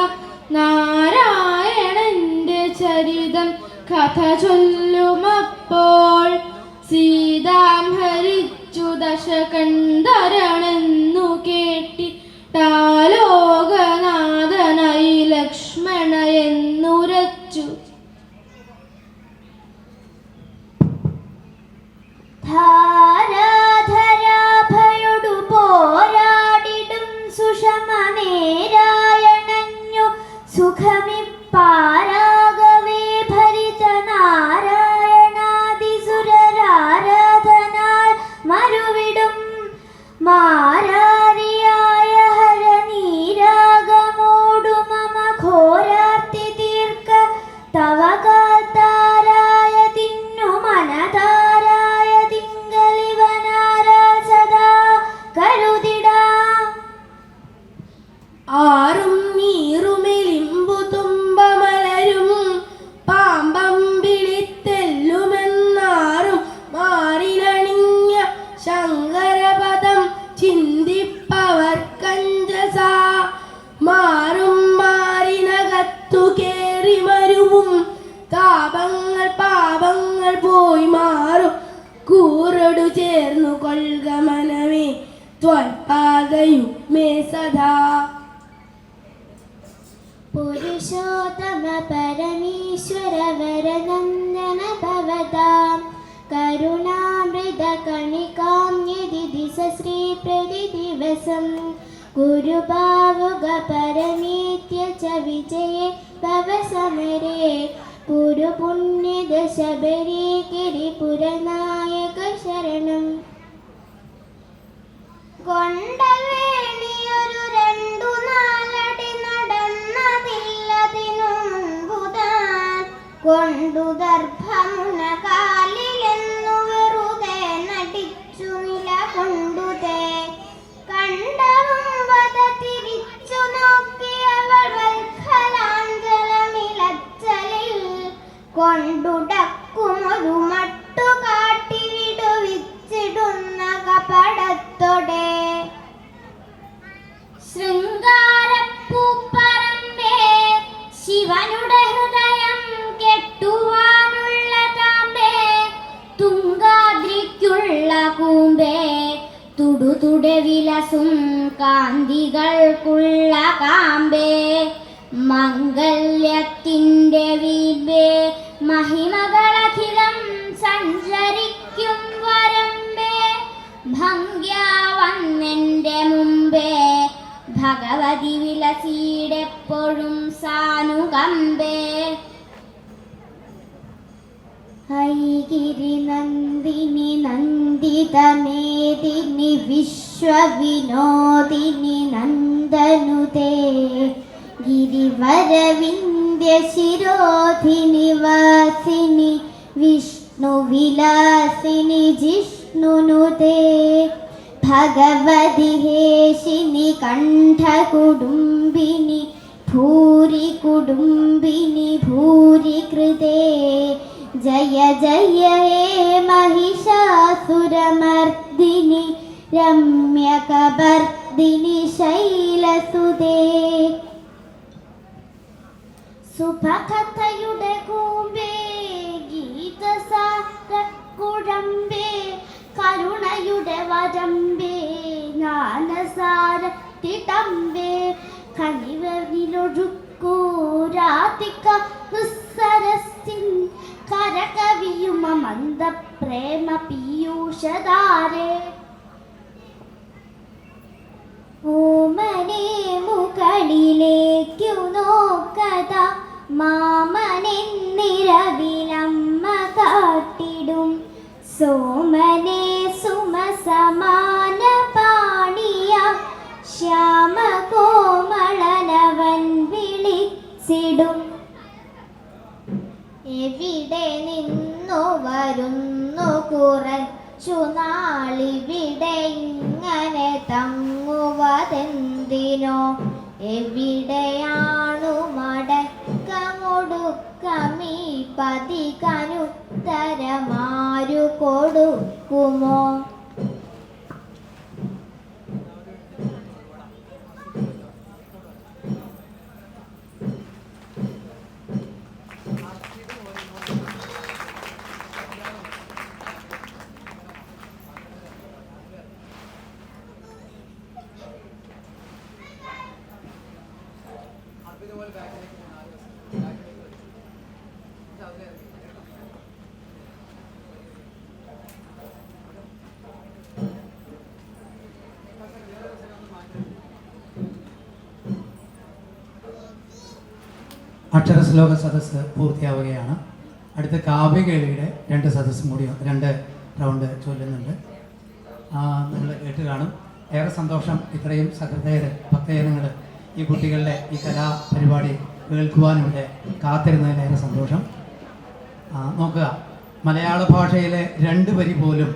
നാരായണന്റെ ചരിതം കഥ ചൊല്ലുമപ്പോൾ. സീതാം ഹരിച്ചു ദശകണ്ഠരണെന്നു കേട്ടിട്ടാലോകനാഥനായി ലക്ഷ്മണ എന്നുരച്ചു.
ധാരാധരാഭയൊടു പോരാടിടും സുഷമനേരായണഞ്ഞു സുഖമിപ്പാരാകവേ ഭരിത നാരായണാദിസുരരാരാധനാൽ മരുവിടും. മാരാരിയായ ഹരനീരാഗമോടു മമ ഘോരാർത്തി തീർക്ക. തവ കാത്താരായ തിന്നു മനതാരായ തിങ്കളിവനാരാ സദാ കരുതിടാം.
ആറും നീറുമെലിമ്പു തുമ്പമലരും പാമ്പമ്പിളിത്തെല്ലുമെന്നാറും മാറിലണിഞ്ഞ ശങ്കരപദം ചിന്തിപ്പവർ കഞ്ചസ. മാറും മാറിനകത്തു കേറി മരുവും താപങ്ങൾ പാപങ്ങൾ പോയി മാറും. കൂറൊടു ചേർന്നു കൊൽക മനമേ ത്വൽപാദയുഗ്മേ സദാ.
പുരുഷോത്തമ പരമേശ്വര വരനന്ദന ഭവതാം കരുണാമൃത കണികാം യതി ദിശ ശ്രീ പ്രതി ദിവസം. ഗുരുഭാവുക പരമേത്യ ച വിജയേ ഭവ സമരേ. പുരുപുണ്യദ ശബരി ഗിരിപുരനായക ശരണം. കൊണ്ടവേണിയൊരു രണ്ടു നാലടി നടന്നതില്ലതിനുമ്പുതാൻ. കൊണ്ടു ദർഭമുന കാലിലെന്നു വെറുതെ നടിച്ചു നിലകൊണ്ടുതേ. കണ്ടവും വത തിരിച്ചു നോക്കിയവൾ വത്സലാഞ്ജലമിലച്ചലിൽ. കൊണ്ടുടക്കുമൊരു മട്ടു കാട്ടി വിടുവിച്ചിടുന്ന കപടത്തോടെ. ശൃംഗാരപ്പൂപ്പറമ്പേ ശിവനുടെ ഹൃദയം കെട്ടുവാനുള്ള താമ്പേ. തുങ്കാദ്രിക്കുള്ള കൂമ്പേ തുടുതുടെ വിലസും കാന്തികൾക്കുള്ള കാമ്പേ. മംഗല്യത്തിൻ്റെ വീമ്പേ മഹിമകളഖിലം സഞ്ചരിക്കും വരമ്പേ. ഭംഗ്യാ വന്നെൻ്റെ മുമ്പേ ഭഗവതി വിലസീടെപ്പോഴും സാനുകമ്പേ. ഐഗിരി നന്ദിനി നന്ദിതമേദിനി വിശ്വവിനോദിനി നന്ദനുതേ. गिरिवरविन्द्यशिरोधिनि वासिनि विष्णुविलासिनि जिष्णुनुते भगवति हेशिनि कण्ठकुडुम्बिनि भूरि कुडुम्बिनि भूरि कृते जय जय हे महिषासुरमर्दिनि रम्यकपर्दिनि शैलसुते സുഭകഥയുടെ കൂമ്പേ ഗീതസാരക്കുഴമ്പേ കരുണയുടെ വരമ്പേ ജ്ഞാനസാര തിടമ്പേ കനിവരിലൊഴുക്കൂ രാധിക നിസ്സരസിൻ കരകവിയുമ മന്ദ പ്രേമ പീയൂഷധാരേ ഓമനെ മുകളിലേക്കു നോക്കത മാമനെന്നിരവിലമ്മ കാട്ടിടും സോമനെ സുമസമാന പാണിയ ശ്യാമകോമളനവൻ വിളിച്ചിടും എവിടെ നിന്നു വരുന്നു കുറച്ചു നാളിവിടെ ഇങ്ങനെ തങ്ങുവതെന്തിനോ എവിടെയാണു മടക്കമൊടുക്കമീ പതികനുത്തരമാരു കൊടുക്കുമോ
അക്ഷരശ്ലോക സദസ്സ് പൂർത്തിയാവുകയാണ്. അടുത്ത കാവ്യകേളിയുടെ 2 സദസ്സും കൂടി 2 റൗണ്ട് ചൊല്ലുന്നുണ്ട്. നിങ്ങൾ കേട്ട് കാണും. ഏറെ സന്തോഷം. ഇത്രയും സഹൃദയർ ഭക്തജനങ്ങൾ ഈ കുട്ടികളുടെ ഈ കലാപരിപാടി കേൾക്കുവാനിവിടെ കാത്തിരുന്നതിലേറെ സന്തോഷം. നോക്കുക, മലയാള ഭാഷയിലെ 2 വരി പോലും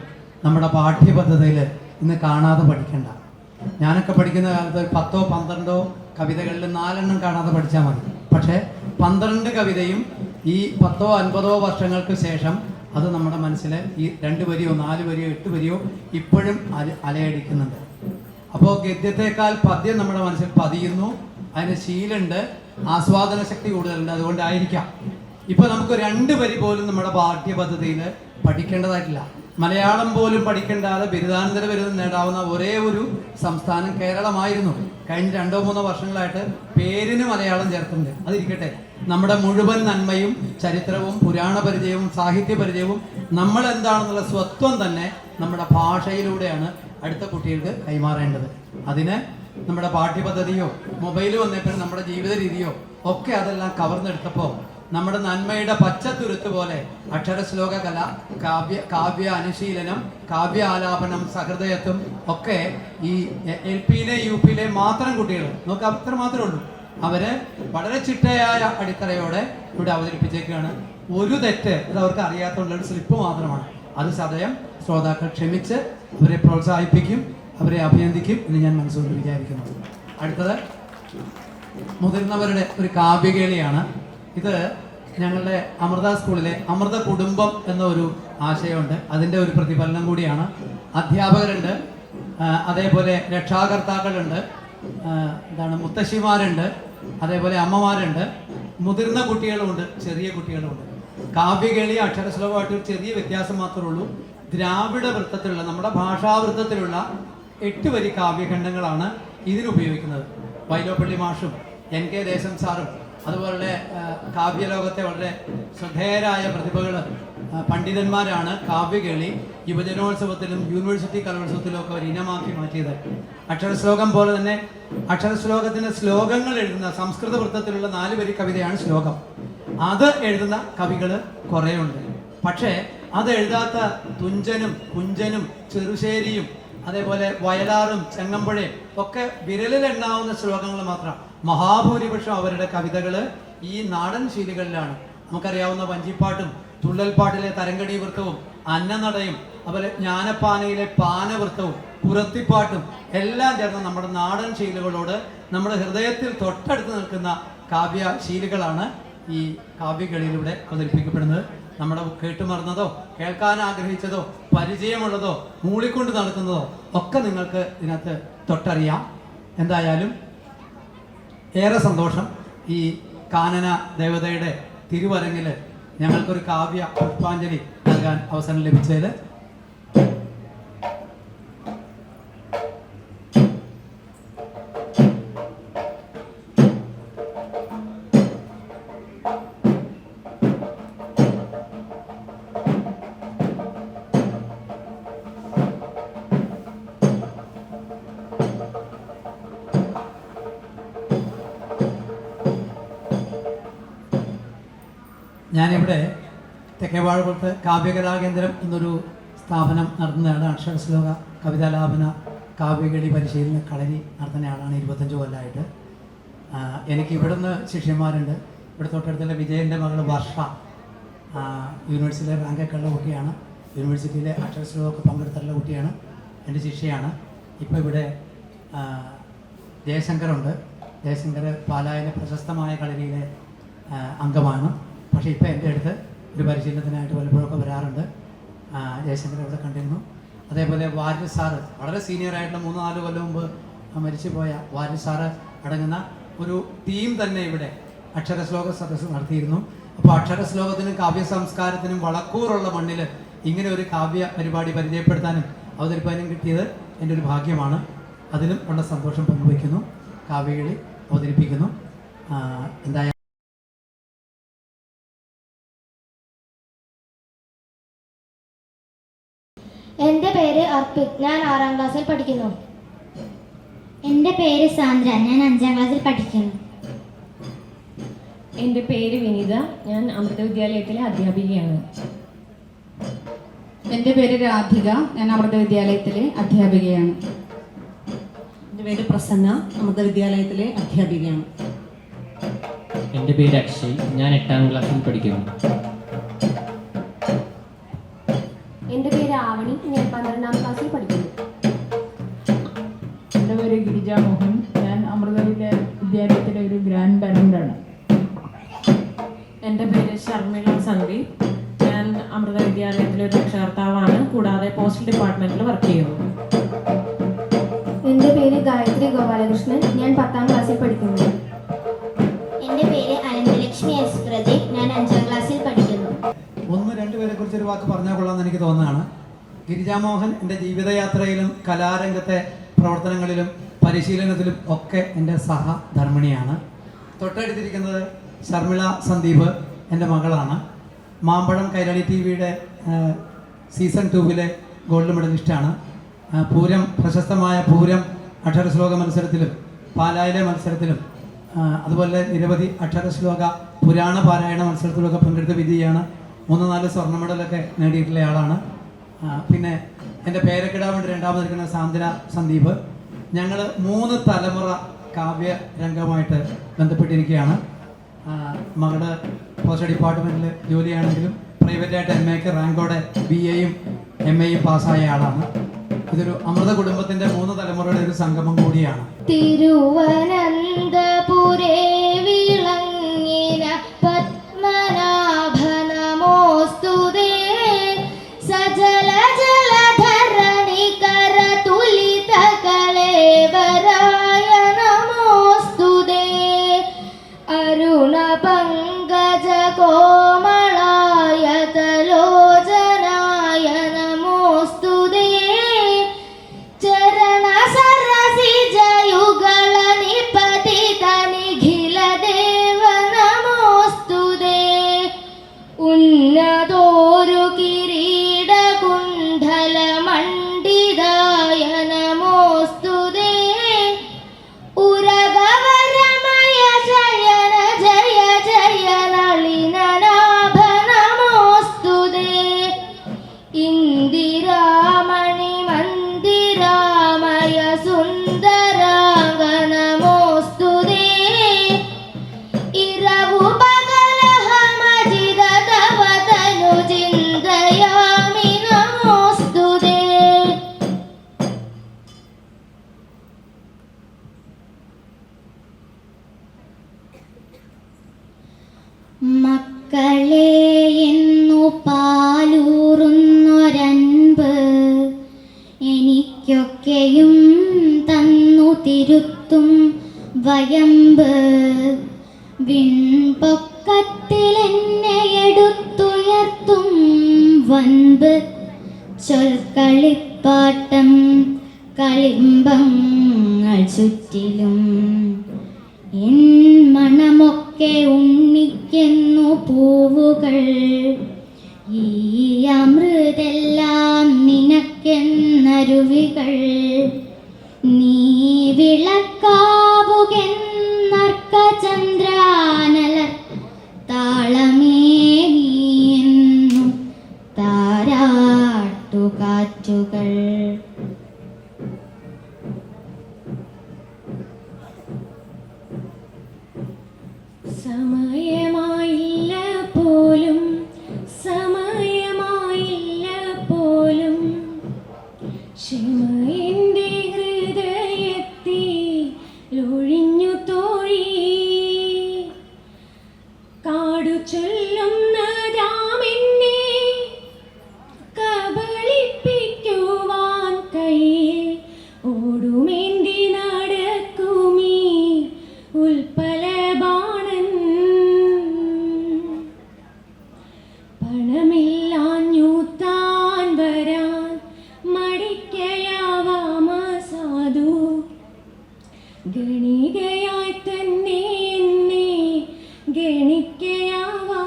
നമ്മുടെ പാഠ്യപദ്ധതിയിൽ ഇന്ന് കാണാതെ പഠിക്കണ്ട. ഞാനൊക്കെ പഠിക്കുന്ന കാലത്ത് 10ഓ 12ഓ കവിതകളിൽ 4 എണ്ണം കാണാതെ പഠിച്ചാൽ മതി. പക്ഷേ 12 കവിതയും ഈ 10ഓ 50ഓ വർഷങ്ങൾക്ക് ശേഷം അത് നമ്മുടെ മനസ്സിൽ ഈ 2 വരിയോ 4 വരിയോ 8 വരിയോ ഇപ്പോഴും അലയടിക്കുന്നുണ്ട്. അപ്പോൾ ഗദ്യത്തെക്കാൾ പദ്യം നമ്മുടെ മനസ്സിൽ പതിയുന്നു. അതിന് ശീലമുണ്ട്, ആസ്വാദന ശക്തി കൂടുതലുണ്ട്. അതുകൊണ്ടായിരിക്കാം ഇപ്പോൾ നമുക്ക് 2 വരി പോലും നമ്മുടെ പാഠ്യപദ്ധതിയിൽ പഠിക്കേണ്ടതായിട്ടില്ല. മലയാളം പോലും പഠിക്കേണ്ടാതെ ബിരുദാനന്തര ബിരുദം നേടാവുന്ന ഒരേ ഒരു സംസ്ഥാനം കേരളമായിരുന്നു. കഴിഞ്ഞ 2-3 വർഷങ്ങളായിട്ട് പേരിന് മലയാളം ചേർക്കുന്നുണ്ട്. അതിരിക്കട്ടെ, നമ്മുടെ മുഴുവൻ നന്മയും ചരിത്രവും പുരാണ പരിചയവും സാഹിത്യ പരിചയവും നമ്മൾ എന്താണെന്നുള്ള സ്വത്വം തന്നെ നമ്മുടെ ഭാഷയിലൂടെയാണ് അടുത്ത കുട്ടികൾക്ക് കൈമാറേണ്ടത്. അതിന് നമ്മുടെ പാഠ്യപദ്ധതിയോ മൊബൈൽ വന്നപ്പോൾ നമ്മുടെ ജീവിത രീതിയോ ഒക്കെ അതെല്ലാം കവർന്നെടുത്തപ്പോൾ നമ്മുടെ നന്മയുടെ പച്ചത്തുരുത്ത് പോലെ അക്ഷരശ്ലോക കല, കാവ്യ അനുശീലനം, കാവ്യ ആലാപനം, സഹൃദയത്വം ഒക്കെ ഈ LP-യിലെ UP-യിലെ മാത്രം കുട്ടികൾ നമുക്ക് അത്ര മാത്രമേ ഉള്ളൂ. അവര് വളരെ ചിട്ടയായ അടിത്തറയോടെ ഇവിടെ അവതരിപ്പിച്ചേക്കാണ്. ഒരു തെറ്റ് അത് അവർക്ക് അറിയാത്തുള്ള ഒരു സ്ലിപ്പ് മാത്രമാണ്. അത് സദയം ശ്രോതാക്കൾ ക്ഷമിച്ച് അവരെ പ്രോത്സാഹിപ്പിക്കും, അവരെ അഭിനന്ദിക്കും എന്ന് ഞാൻ മനസ്സുകൊണ്ട് വിചാരിക്കുന്നു. അടുത്തത് മുതിർന്നവരുടെ ഒരു കാവ്യകേളിയാണ്. ഇത് ഞങ്ങളുടെ അമൃത സ്കൂളിലെ അമൃത കുടുംബം എന്ന ഒരു ആശയമുണ്ട്. അതിൻ്റെ ഒരു പ്രതിഫലനം കൂടിയാണ്. അധ്യാപകരുണ്ട്, അതേപോലെ രക്ഷാകർത്താക്കളുണ്ട്, മുത്തശ്ശിമാരുണ്ട്, അതേപോലെ അമ്മമാരുണ്ട്, മുതിർന്ന കുട്ടികളുമുണ്ട്, ചെറിയ കുട്ടികളുമുണ്ട്. കാവ്യകേളി അക്ഷരശ്ലോകമായിട്ട് ഒരു ചെറിയ വ്യത്യാസം മാത്രമേ ഉള്ളൂ. ദ്രാവിഡ വൃത്തത്തിലുള്ള നമ്മുടെ ഭാഷാവൃത്തത്തിലുള്ള 8 വരി കാവ്യഖണ്ഡങ്ങളാണ് ഇതിനുപയോഗിക്കുന്നത്. വൈലോപ്പള്ളി മാഷും NK ദേശം സാറും അതുപോലെ കാവ്യലോകത്തെ വളരെ ശ്രദ്ധേയരായ പ്രതിഭകൾ പണ്ഡിതന്മാരാണ് കാവ്യകേളി യുവജനോത്സവത്തിലും യൂണിവേഴ്സിറ്റി കലോത്സവത്തിലും ഒക്കെ ഒരു ഇനമാക്കി മാറ്റിയത്. അക്ഷരശ്ലോകം പോലെ തന്നെ അക്ഷരശ്ലോകത്തിന് ശ്ലോകങ്ങൾ എഴുതുന്ന സംസ്കൃത വൃത്തത്തിലുള്ള 4 വരി കവിതയാണ് ശ്ലോകം. അത് എഴുതുന്ന കവികൾ കുറേയുണ്ട്. പക്ഷേ അത് എഴുതാത്ത തുഞ്ചനും കുഞ്ചനും ചെറുശ്ശേരിയും അതേപോലെ വയലാറും ചെങ്ങമ്പുഴയും ഒക്കെ വിരലിലെണ്ണാവുന്ന ശ്ലോകങ്ങൾ മാത്രം. മഹാഭൂരിപക്ഷം അവരുടെ കവിതകൾ ഈ നാടൻ ശൈലികളിലാണ്. നമുക്കറിയാവുന്ന വഞ്ചിപ്പാട്ടും തുള്ളൽപ്പാട്ടിലെ തരംഗടി വൃത്തവും അന്നനടയും അതുപോലെ ജ്ഞാനപ്പാനയിലെ പാനവൃത്തവും കുറത്തിപ്പാട്ടും എല്ലാം ചേർന്ന് നമ്മുടെ നാടൻ ശൈലികളോട് നമ്മുടെ ഹൃദയത്തിൽ തൊട്ടടുത്ത് നിൽക്കുന്ന കാവ്യ ശൈലികളാണ് ഈ കാവ്യകളിലൂടെ അവതരിപ്പിക്കപ്പെടുന്നത്. നമ്മുടെ കേട്ടുമറന്നതോ കേൾക്കാൻ ആഗ്രഹിച്ചതോ പരിചയമുള്ളതോ മൂളിക്കൊണ്ട് നടക്കുന്നതോ ഒക്കെ നിങ്ങൾക്ക് ഇതിനകത്ത് തൊട്ടറിയാം. എന്തായാലും ഏറെ സന്തോഷം ഈ കാനന ദേവതയുടെ തിരുവരങ്ങിൽ ഞങ്ങൾക്കൊരു കാവ്യ പുഷ്പാഞ്ജലി നൽകാൻ അവസരം ലഭിച്ചതിൽ. ഞാനിവിടെ തെക്കേവാഴക്കുളത്ത് കാവ്യകലാകേന്ദ്രം എന്നൊരു സ്ഥാപനം നടത്തുന്നതാണ്. അക്ഷരശ്ലോക കവിതാലാപന കാവ്യകളി പരിശീലന കളരി നടത്തുന്ന ആളാണ്. 25 കൊല്ലമായിട്ട്. എനിക്ക് ഇവിടുന്ന് ശിഷ്യന്മാരുണ്ട്. ഇവിടെ തൊട്ടടുത്തുള്ള വിജയൻ്റെ മകൾ വർഷ യൂണിവേഴ്സിറ്റിയിലെ റാങ്കൊക്കെ ഉള്ള കുട്ടിയാണ്. യൂണിവേഴ്സിറ്റിയിലെ അക്ഷരശ്ലോകമൊക്കെ പങ്കെടുത്തുള്ള കുട്ടിയാണ്. എൻ്റെ ശിഷ്യയാണ്. ഇപ്പോൾ ഇവിടെ ജയശങ്കറുണ്ട്. ജയശങ്കർ പാലായിലെ പ്രശസ്തമായ കളരിയിലെ അംഗമാണ്. പക്ഷേ ഇപ്പോൾ എൻ്റെ അടുത്ത് ഒരു പരിശീലനത്തിനായിട്ട് പലപ്പോഴൊക്കെ വരാറുണ്ട്. ജയശങ്കർ ഇവിടെ കണ്ടിരുന്നു. അതേപോലെ വാര്യ സാറ് വളരെ സീനിയറായിട്ടുള്ള 3-4 കൊല്ലം മുമ്പ് മരിച്ചു പോയ വാര്യ സാറ് അടങ്ങുന്ന ഒരു ടീം തന്നെ ഇവിടെ അക്ഷരശ്ലോക സദസ്സ് നടത്തിയിരുന്നു. അപ്പോൾ അക്ഷരശ്ലോകത്തിനും കാവ്യ സംസ്കാരത്തിനും വളക്കൂറുള്ള മണ്ണിൽ ഇങ്ങനെ ഒരു കാവ്യ പരിപാടി പരിചയപ്പെടുത്താനും അവതരിപ്പാനും കിട്ടിയത് എൻ്റെ ഒരു ഭാഗ്യമാണ്. അതിലും ഉള്ള സന്തോഷം പങ്കുവയ്ക്കുന്നു. കാവ്യകളി അവതരിപ്പിക്കുന്നു. എന്തായാലും
എൻ്റെ പേര് അർപ്പിത്. ഞാൻ 6ാം ക്ലാസ്സിൽ പഠിക്കുന്നു.
എൻ്റെ പേര് സാന്ദ്ര. ഞാൻ 5ാം ക്ലാസ്സിൽ പഠിക്കുന്നു.
എൻ്റെ പേര് വിനിത. ഞാൻ അമൃത വിദ്യാലയത്തിലെ അധ്യാപികയാണ്.
എൻ്റെ പേര് രാധിക. ഞാൻ അമൃത വിദ്യാലയത്തിലെ അധ്യാപികയാണ്.
എൻ്റെ പേര് പ്രസന്ന. അമൃത വിദ്യാലയത്തിലെ അധ്യാപികയാണ്.
എൻ്റെ പേര് അക്ഷയ്. ഞാൻ 8ാം ക്ലാസ്സിൽ പഠിക്കുന്നു.
എൻ്റെ പേര് ആവണി. ഞാൻ 12ാം ക്ലാസ്സിൽ പഠിക്കുന്നു.
എൻ്റെ പേര് ഗിരിജ മോഹൻ. ഞാൻ അമൃത വിദ്യാലയത്തിലെ ഒരു ഗ്രാൻഡ് പാരൻ്റാണ്.
എൻ്റെ പേര് ഷർമിള സന്ദീപ്. ഞാൻ അമൃത വിദ്യാലയത്തിലെ ഒരു രക്ഷകർത്താവാണ്. കൂടാതെ പോസ്റ്റൽ ഡിപ്പാർട്ട്മെൻറ്റിൽ വർക്ക് ചെയ്യുന്നു.
എൻ്റെ പേര് ഗായത്രി ഗോപാലകൃഷ്ണൻ. ഞാൻ 10ാം ക്ലാസ്സിൽ പഠിക്കുന്നു.
എൻ്റെ പേര് അനന്തലക്ഷ്മി എസ് പ്രദീപ്. ഞാൻ 5ാം ക്ലാസ്സിൽ പഠിക്കുന്നു.
1-2 പേരെ കുറിച്ചൊരു വാക്ക് പറഞ്ഞാൽ കൊള്ളാമെന്ന് എനിക്ക് തോന്നുന്നതാണ്. ഗിരിജാമോഹൻ എൻ്റെ ജീവിതയാത്രയിലും കലാരംഗത്തെ പ്രവർത്തനങ്ങളിലും പരിശീലനത്തിലും ഒക്കെ എൻ്റെ സഹധർമ്മിണിയാണ്. തൊട്ടടുത്തിരിക്കുന്നത് ശർമിള സന്ദീപ് എൻ്റെ മകളാണ്. മാമ്പഴം കൈരളി TV-യുടെ സീസൺ 2-ലെ ഗോൾഡ് മെഡലിസ്റ്റാണ്. പൂരം പ്രശസ്തമായ പൂരം അക്ഷരശ്ലോക മത്സരത്തിലും പാലായിലെ മത്സരത്തിലും അതുപോലെ നിരവധി അക്ഷരശ്ലോക പുരാണ പാരായണ മത്സരത്തിലൊക്കെ പങ്കെടുത്ത വിധിയാണ്. 3-4 സ്വർണ്ണ മെഡലൊക്കെ നേടിയിട്ടുള്ള ആളാണ്. പിന്നെ എൻ്റെ പേരക്കിടാവുണ്ട് രണ്ടാമതിരിക്കുന്ന സാന്ദ്ര സന്ദീപ്. ഞങ്ങൾ 3 തലമുറ കാവ്യ രംഗമായിട്ട് ബന്ധപ്പെട്ടിരിക്കുകയാണ്. മകളുടെ പോസ്റ്റ് ഡിപ്പാർട്ട്മെൻറ്റിൽ ജോലിയാണെങ്കിലും പ്രൈവറ്റായിട്ട് MA-ക്ക് റാങ്കോടെ BA-യും MA-യും പാസ്സായ ആളാണ്. ഇതൊരു അമൃത കുടുംബത്തിൻ്റെ 3 തലമുറയുടെ ഒരു സംഗമം കൂടിയാണ്.
തിരുവനന്തപുരേ വിളങ്ങിന പത്മനാഭ നമോസ്തുതേ. സജല ജലധരണി കരതുലിത കലേവരായ നമോസ്തുതേ. അരുണ പങ്കജ കോമളായ തലോചനായ നമോസ്തുതേ. ചരണ സരസിജ യുഗള നിപതിത നിഖില മക്കളെ എന്നു പാലൂറുന്നൊരൻപ് എനിക്കൊക്കെയും തന്നു തിരുത്തും വയമ്പ്. വിൺപൊക്കത്തിൽ എന്നെ എടുത്തുയർത്തും വൻപ്. ചൊൽക്കളിപ്പാട്ടം കളിമ്പങ്ങൾ ചുറ്റിലും എൻ മണമൊക്കെ ഉണ്ണിക്കുന്നു പൂവുകൾ. ഈ അമൃതെല്ലാം നിനക്കെന്നരുവികൾ. നീ വിളക്കാവുകെന്നർക്കചന്ദ്രാനലർ താളമേ നീയെന്നു താരാട്ടുകാറ്റുകൾ.
സമയമായില്ല പോലും, സമയമായില്ല പോലും, ക്ഷമ എൻ്റെ ഹൃദയത്തിൽ ഒഴിഞ്ഞു തോഴി. കാടു ചൊല്ലുന്നതാമെന്നെ കബളിപ്പിക്കുവാൻ കയ്യിൽ ഓടുമെന്തി നടക്കുമീ ഉൽപ്പലബാണൻ. പണമില്ലാഞ്ഞു താൻ വരാൻ മടിക്കയാവാമ സാധു. ഗണികയായി തന്നെ എന്നെ ഗണിക്കയാവാം.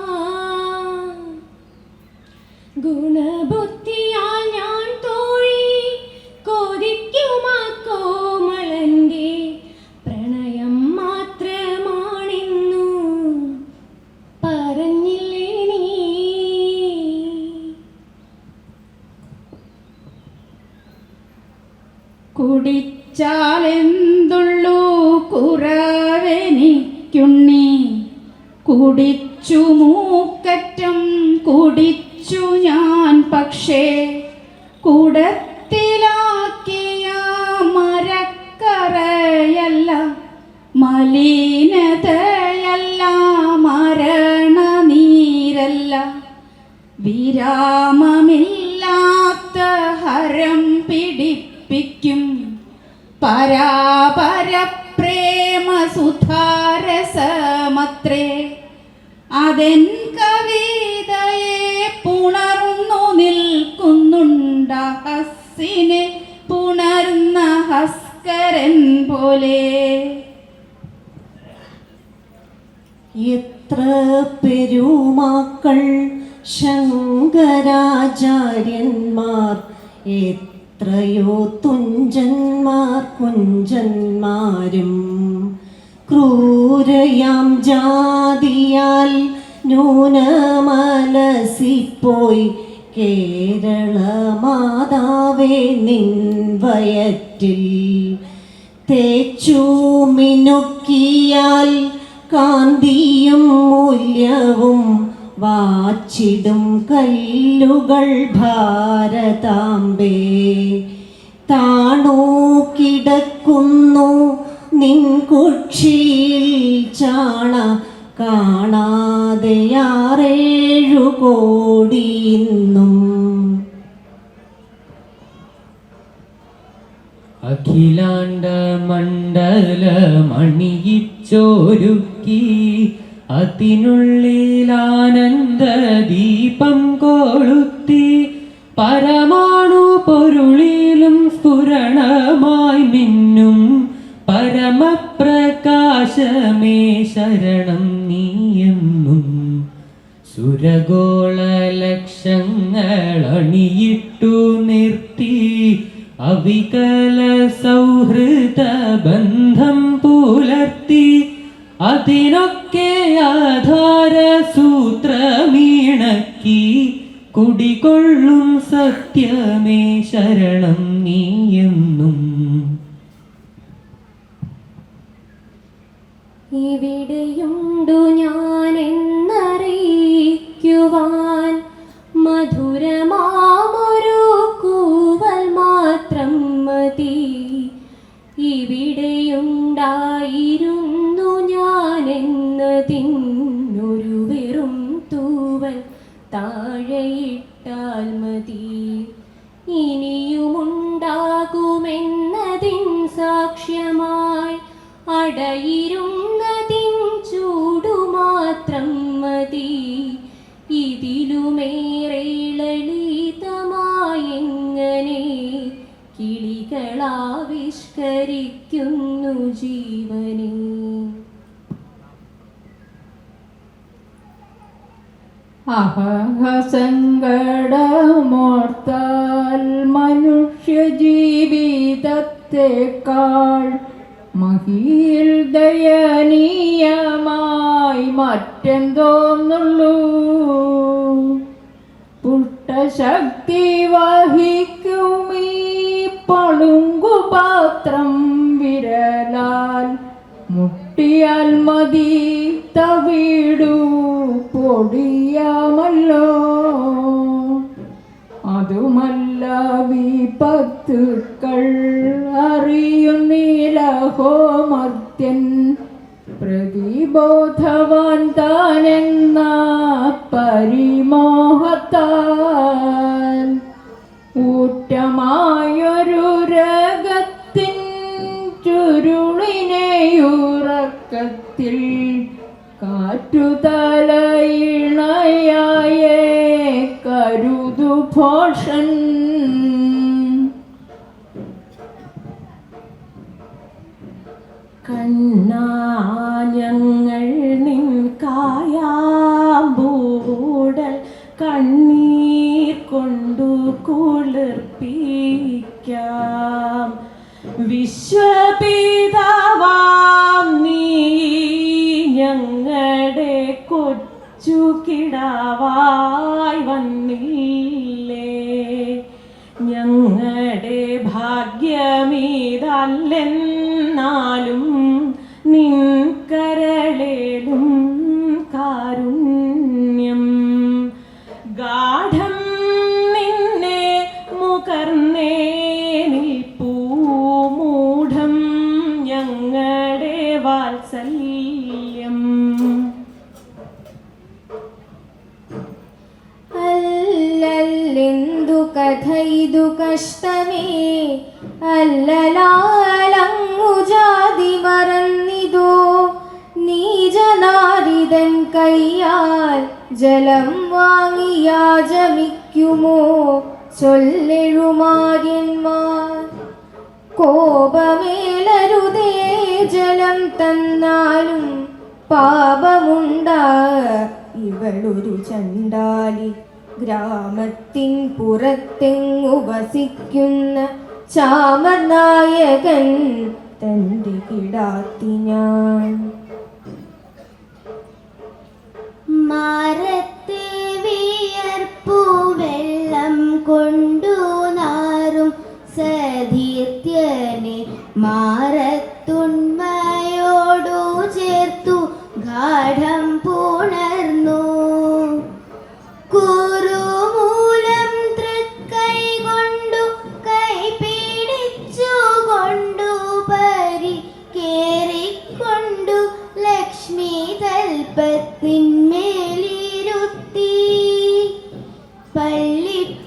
ഗുണബുദ്ധിയാൽ ഞാൻ തോഴി കൊതിക്കുമാ കോമളന്റെ പ്രണയം മാത്രമാണെന്നു പറഞ്ഞില്ലേ നീ.
കുടിച്ചാലെന്തുള്ളൂ കുറവെനിക്കുണ്ണി, കുടിച്ചു മൂക്കറ്റം കുടിച്ചു ഞാൻ. പക്ഷേ കുടത്തിലാക്കിയ മരക്കറയല്ല, മലിനതയല്ല, മരണനീരല്ല, വിരാമമില്ലാത്ത ഹരം പിടിപ്പിക്കും പരാപരപ്രേമ സുധാരസമത്രേ. അതെൻ കവിതയെ പുണർന്നു നിൽക്കുന്നുണ്ട ഹസ്സിനെ പുണർന്ന ഹസ്കരൻ പോലെ.
എത്ര പെരുമാക്കൾ ശങ്കരാചാര്യന്മാർ, എത്രയോ തുഞ്ചന്മാർ കുഞ്ചന്മാരും. ക്രൂരയാം ജാതിയാൽ ന്യൂനമനസിപ്പോയി കേരള മാതാവേ നിൻ വയറ്റിൽ. തേച്ചു മിനുക്കിയാൽ കാന്തിയും മൂല്യവും വാച്ചിടും കല്ലുകൾ ഭാരതാംബേ. താണു കിടക്കുന്നു നിൻ കുക്ഷിയിൽ ചാണ, കാണാതെയാറേഴു കോടിയിന്നും.
അഖിലാണ്ട മണ്ഡലമണിയിച്ചൊരുക്കി അതിനുള്ളിലാനന്ദ ദീപം കൊളുത്തി. പരമാണു പൊരുളിലും സ്ഫുരണമായി മിന്നും പരമപ്രകാശമേ ശരണം നീയെന്നും. സുരഗോള ലക്ഷങ്ങളണിയിട്ടു നിർത്തി അവികല സൗഹൃദ ബന്ധം പുലർത്തി. അതിനൊക്കെ ആധാര സൂത്രമീണക്കി കുടികൊള്ളും സത്യമേ ശരണം നീയെന്നും.
ഇവിടെയുണ്ടു ഞാനെന്നറിയിക്കുവാൻ മധുരമാമൊരു കൂവൽ മാത്രം മതി. ഇവിടെയുണ്ടായിരുന്നു ഞാനെന്നതിനൊരു വെറു
സാക്ഷ്യമായി അടയിരുന്നതിൻ ചൂടുമാത്രം മതി. ഇതിലുമേറെ ലളിതമായെങ്ങനെ കിളികളാവിഷ്കരിക്കുന്നു ജീവനെ.
സങ്കടമോർത്താൽ മനുഷ്യ ജീവിതത്തെക്കാൾ മഹിയിൽ ദയനീയമായി മറ്റെന്തോന്നുള്ളൂ. പുഷ്ടശക്തി വഹിക്കുമീ പളുങ്കുപാത്രം വിരലാൽ മുട്ടിയാൽ മതി തവിടു പൊടിയാമല്ലോ. അതുമല്ല വിപത്തുക്കൾ അറിയുന്നിലഹോ മർത്യൻ പ്രതിബോധവാൻ താനെന്ന പരിമോഹത്താൽ ഊറ്റമായൊരു രഗത്തിൻ ചുരുളിനെയുറക്കത്തിൽ കാറ്റുതലയിണയായേ കരുതു ഭോഷൻ.
കണ്ണാ ഞങ്ങൾ നിൻ കായാമ്പൂടൽ കണ്ണീർ കൊണ്ടു കുളിർപ്പിക്കാം. വിശ്വപിതാവാം നീ ഞങ്ങളുടെ കൊച്ചു കിടാവായി വന്നില്ലേ. ഞങ്ങളുടെ ഭാഗ്യമീതല്ലെന്നാലും നിൻ കരളേലും കാരുണ്യം ഗാഠം നിന്നെ മുകർന്നേ നിൽപ്പൂ മൂഢം ഞങ്ങളുടെ വാത്സല്യം.
അല്ലല്ലെന്തു കഥ ഇതു കഷ്ടമേ, അല്ലലാലങ്ങു ജാതി മറന്നിതോ. നീചനാരിതൻ കയ്യാൽ ജലം വാങ്ങിയാചമിക്കുമോ ചൊല്ലെഴുമാര്യന്മാർ. കോപമേലരുതേ ജലം തന്നാലും പാപമുണ്ടാ. ഇവളൊരു ചണ്ടാലി ഗ്രാമത്തിൻ പുറത്തെങ്ങു വസിക്കുന്ന ചാമർനായകൻ തൻ്റെ കിടാത്തിനാൻ.
മാറത്തെ വിയർപ്പു വെള്ളം കൊണ്ടു നാറും സതീർത്ഥ്യനെ മാറത്തുണ്മയോടു ചേർത്തു ഗാഠം പുണർന്നു. കുറുമൂലം തൃക്കൈ കൊണ്ടു കൈ പിടിച്ചു കൊണ്ടു പരിക്കേറിക്കൊണ്ടു ലക്ഷ്മി തൽപ്പത്തിന്മേലിരുത്തി. പള്ളിപ്പണികളെ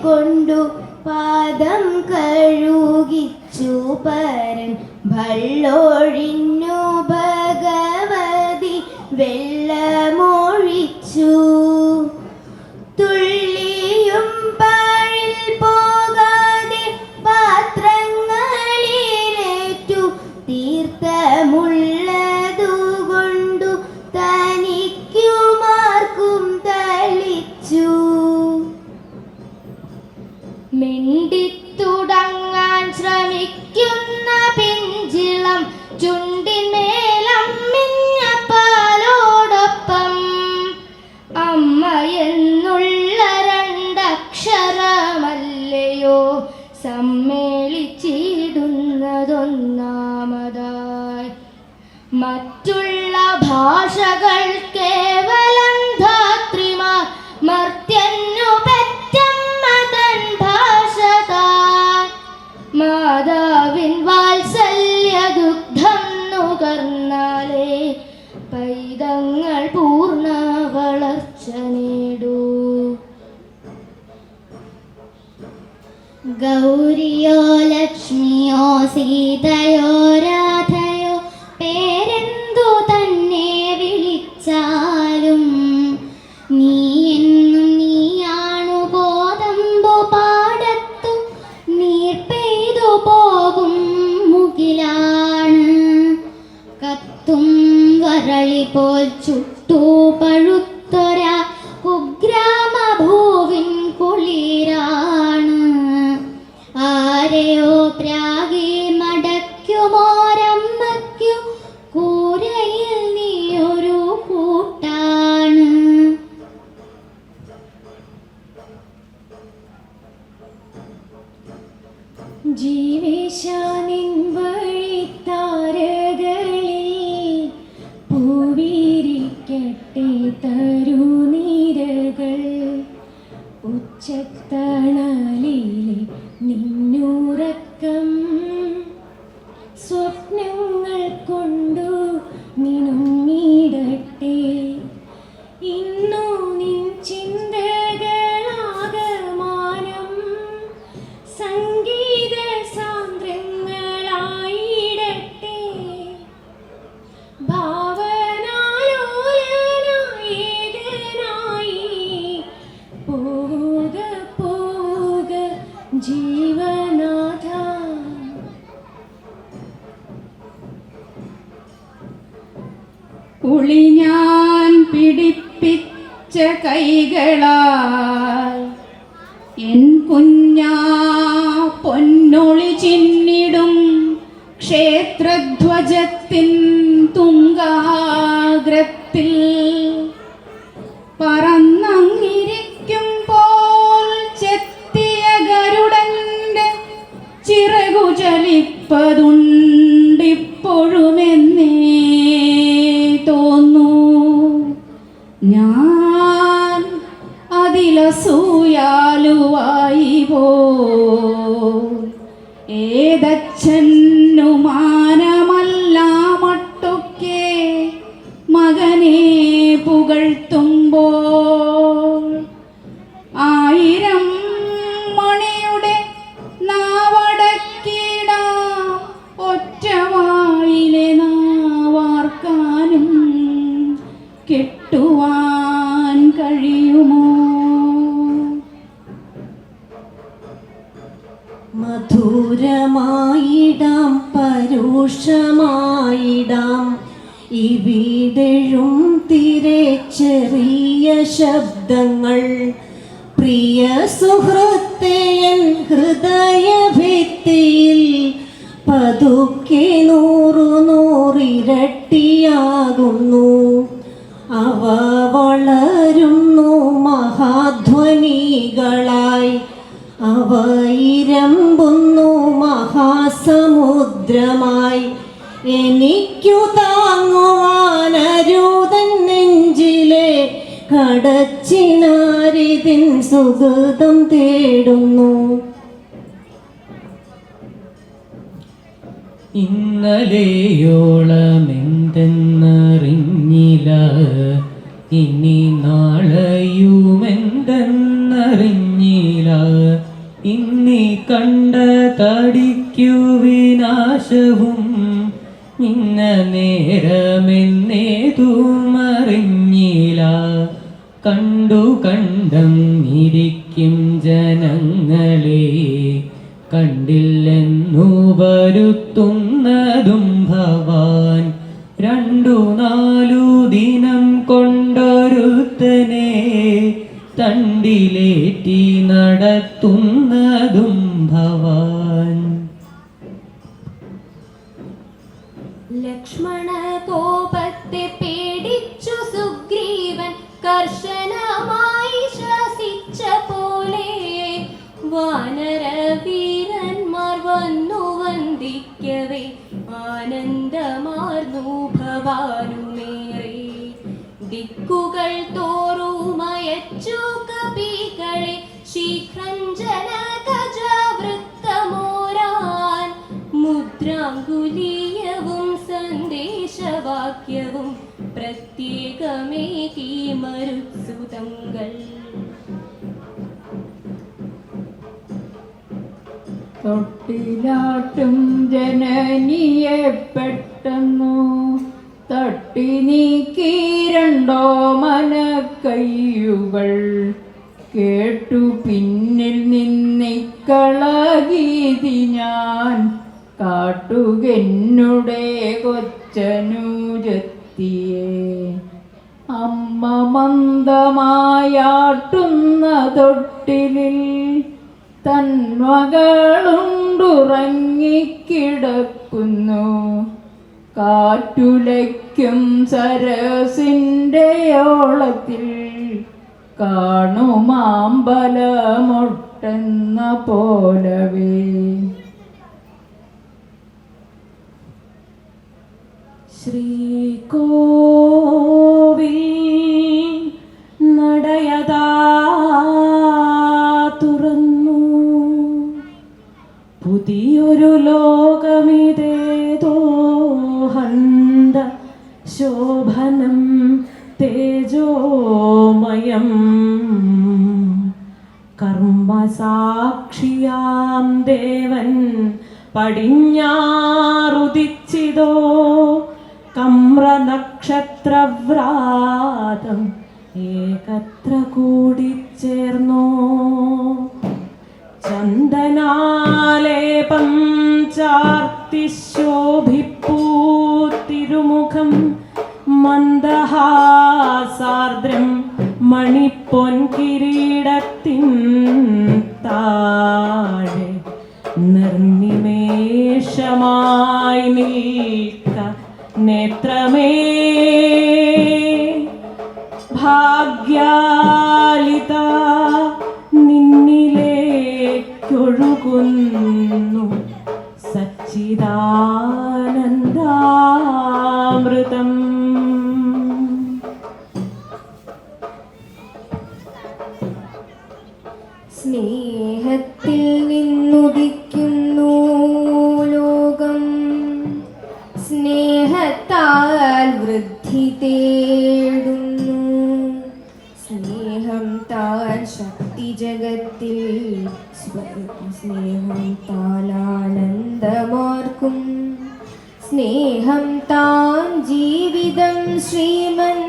കൊണ്ടു പാദം കഴുകിച്ചു പരൻ ഭള്ളൊഴിഞ്ഞു ഭഗവതി വെള്ളമൊഴിച്ചു. തുള്ളിയും പാഴിൽ പോകാതെ പാത്രങ്ങളിലേറ്റു തീർത്ഥമുള്ളതുകൊണ്ടു തനിക്കുമാർക്കും തളിച്ചു. മിണ്ടിത്തുടങ്ങാൻ ശ്രമിക്കുന്ന പിഞ്ചിളം ചുണ്ടിന്മേലമ്മിഞ്ഞ പാലോടൊപ്പം അമ്മ എന്നുള്ള രണ്ടക്ഷരമല്ലയോ സമ്മേളിച്ചിടുന്നതൊന്നാമതായി. മറ്റുള്ള ഭാഷകൾ കേവലം ധാത്രിമാർ, മർത്യന്നു പെറ്റമ്മ തൻ ഭാഷ താൻ. മാതാവിൻ വാത്സല്യ ദുഗ്ധം നുകർന്നാലേ പൈതങ്ങൾ പൂർണ്ണ വളർച്ച നേടൂ.
ഗൗരിയോ ലക്ഷ്മിയോ സീതയോ രാധയോ പേരെന്തു തന്നെ വിളിച്ചാലും നീ എന്നും നീയാണു ഗോതമ്പു പാടത്തു നീർ പെയ്തു പോകും മുകിലാണ്. കത്തും വരളി പോൽ ചുട്ടു പഴുത്തൊരാ കുഗ്രാമഭൂവിൻ കുളിരാണ്. ആരെയോ പ്രാഗി മടയ്ക്കുമോരമ്മയ്ക്കു കൂരയിൽ നീയൊരു കൂട്ടാണ്.
ജീവിശ നിൻ വഴിത്താരകളിൽ പൂവിരിക്കട്ടെ തരുനിരകൾ. ഉച്ചത്തണലിലെ നിന്നുറക്കം സ്വപ്നങ്ങൾ കൊണ്ടു മിനുങ്ങിടട്ടെ. ഇന്നു നിൻ ചിന്തകളാകമാനം സംഗീത സാന്ദ്രങ്ങളായിടട്ടെ. ഭാവനാലോലനായകനായി പോവുക പോവുക ജീവനാഥ.
ഉളിഞ്ഞാൻ പിടിപ്പിച്ച കൈകളാൽ എൻ കുഞ്ഞാ പൊന്നൊളി ചിന്നിടും ക്ഷേത്രധ്വജത്തിൻ തുങ്കാഗ്രത്തിൽ പറന്നങ്ങിരിക്കുമ്പോൾ ചെത്തിയ ഗരുഡന്റെ ചിറകു ചലിപ്പതുണ്ടിപ്പോഴുമെന്നേ തോന്നു. ഞാൻ അതിലസൂയാലുവായി പോ ഏതച്ഛന്നു മാനമല്ല മട്ടൊക്കെ മകനെ പുകഴ്ത്തുമ്പോൾ. ആയിരം മണിയുടെ നാവടക്കിടാം ഒറ്റവായിലെ നാവാർക്കാനും കെട്ടുവാൻ കഴിയുമോ?
മധുരമായിടാം പരുഷമായിടാം ഇവിടെഴും തിരെ ചെറിയ ശബ്ദങ്ങൾ. പ്രിയ സുഹൃത്തേയൻ ഹൃദയഭിത്തിയിൽ പതുക്കെ നൂറിരട്ടിയാകുന്നു. അവ വളരുന്നു മഹാധ്വനികളായി. അവ ഇരമ്പുന്നു മഹാസമുദ്രമായി. എനിക്കു താങ്ങുവാനരുതൻ നെഞ്ചിലെ കടച്ചിനാരിതിൻ സുഹൃതം തേടുന്നു.
ഇന്നലെയോളമെന്തെന്നറിഞ്ഞില്ല, ഇനി നാളെയുമെന്തെന്നറിഞ്ഞില്ല. ഇന്നി കണ്ട തടിക്കു വിനാശവും ഇന്ന നേരമെന്നേതുമറിഞ്ഞില്ല. കണ്ടു കണ്ടം ഇരിക്കും ജനങ്ങളെ കണ്ടില്ലെന്നു വരുത്തുന്നതും ഭവാൻ. 2-4 ദിനം കൊണ്ടൊരുത്തനെ തണ്ടിലേറ്റി നടത്തുന്നതും ഭവാൻ.
ലക്ഷ്മണ കോപത്തെ പേടിച്ചു സുഗ്രീവൻ കർശനമായി ശാസിച്ച പോലെ വാനരവീരന്മാർ വന്നു വന്ദിക്കവേ ആനന്ദമാർന്നു ഭവാനുമേറെ. ദിക്കുകൾ തോറുമയച്ചു കപികളെ ശീഘ്രം ജനകജവൃത്തമോരാൻ. മുദ്രാങ്കുലീയവും സന്ദേശവാക്യവും പ്രത്യേകമേകി മരുത്സുതങ്ങൾ.
തൊട്ടിലാട്ടും ജനനിയെ പെട്ടെന്നു തട്ടി നീക്കി രണ്ടോ മനക്കയ്യുകൾ കേട്ടു പിന്നിൽ നിന്നിക്കളകീതി ഞാൻ കാട്ടുകെന്നുടെ കൊച്ചനുജത്തിയെ അമ്മ മന്ദമായാട്ടുന്ന തൊട്ടിലിൽ തന്മകളുണ്ടുറങ്ങിക്കിടക്കുന്നു കാറ്റുലയ്ക്കും സരസിൻ്റെ ഓളത്തിൽ കാണുമാമ്പലമൊട്ടെന്ന പോലവേ.
ശ്രീകോവിൽ നടയതാ തുറന്നു പുതിയൊരു ലോകമിതേതോ ഹന്ത ശോഭനം തേജോമയം കർമ്മസാക്ഷിയാം ദേവൻ പടിഞ്ഞാറുദിച്ചിതോ കമ്രനക്ഷത്രവ്രാതം ഏകത്ര കൂടിച്ചേർന്നോ ചന്ദനാലേപം ചാർത്തി ശോഭിപ്പൂ തിരുമുഖം മന്ദഹാസാർദ്രം മണിപ്പൊൻ കിരീടത്തിൻ താഴെ നിർനിമേഷമായി നിൽക്ക നേത്രമേ ഭാഗ്യാലിത നിന്നിലേക്കൊഴുകുന്നു സച്ചിദാനന്ദാമൃതം.
സ്നേഹത്തിൽ നിന്നുദിക്കുന്നു ലോകം, സ്നേഹത്താൽ വൃദ്ധി തേടുന്നു. സ്നേഹം താൻ ശക്തി ജഗത്തിൽ, സ്നേഹം താലാനന്ദമാർക്കും. സ്നേഹം താൻ ജീവിതം ശ്രീമൻ,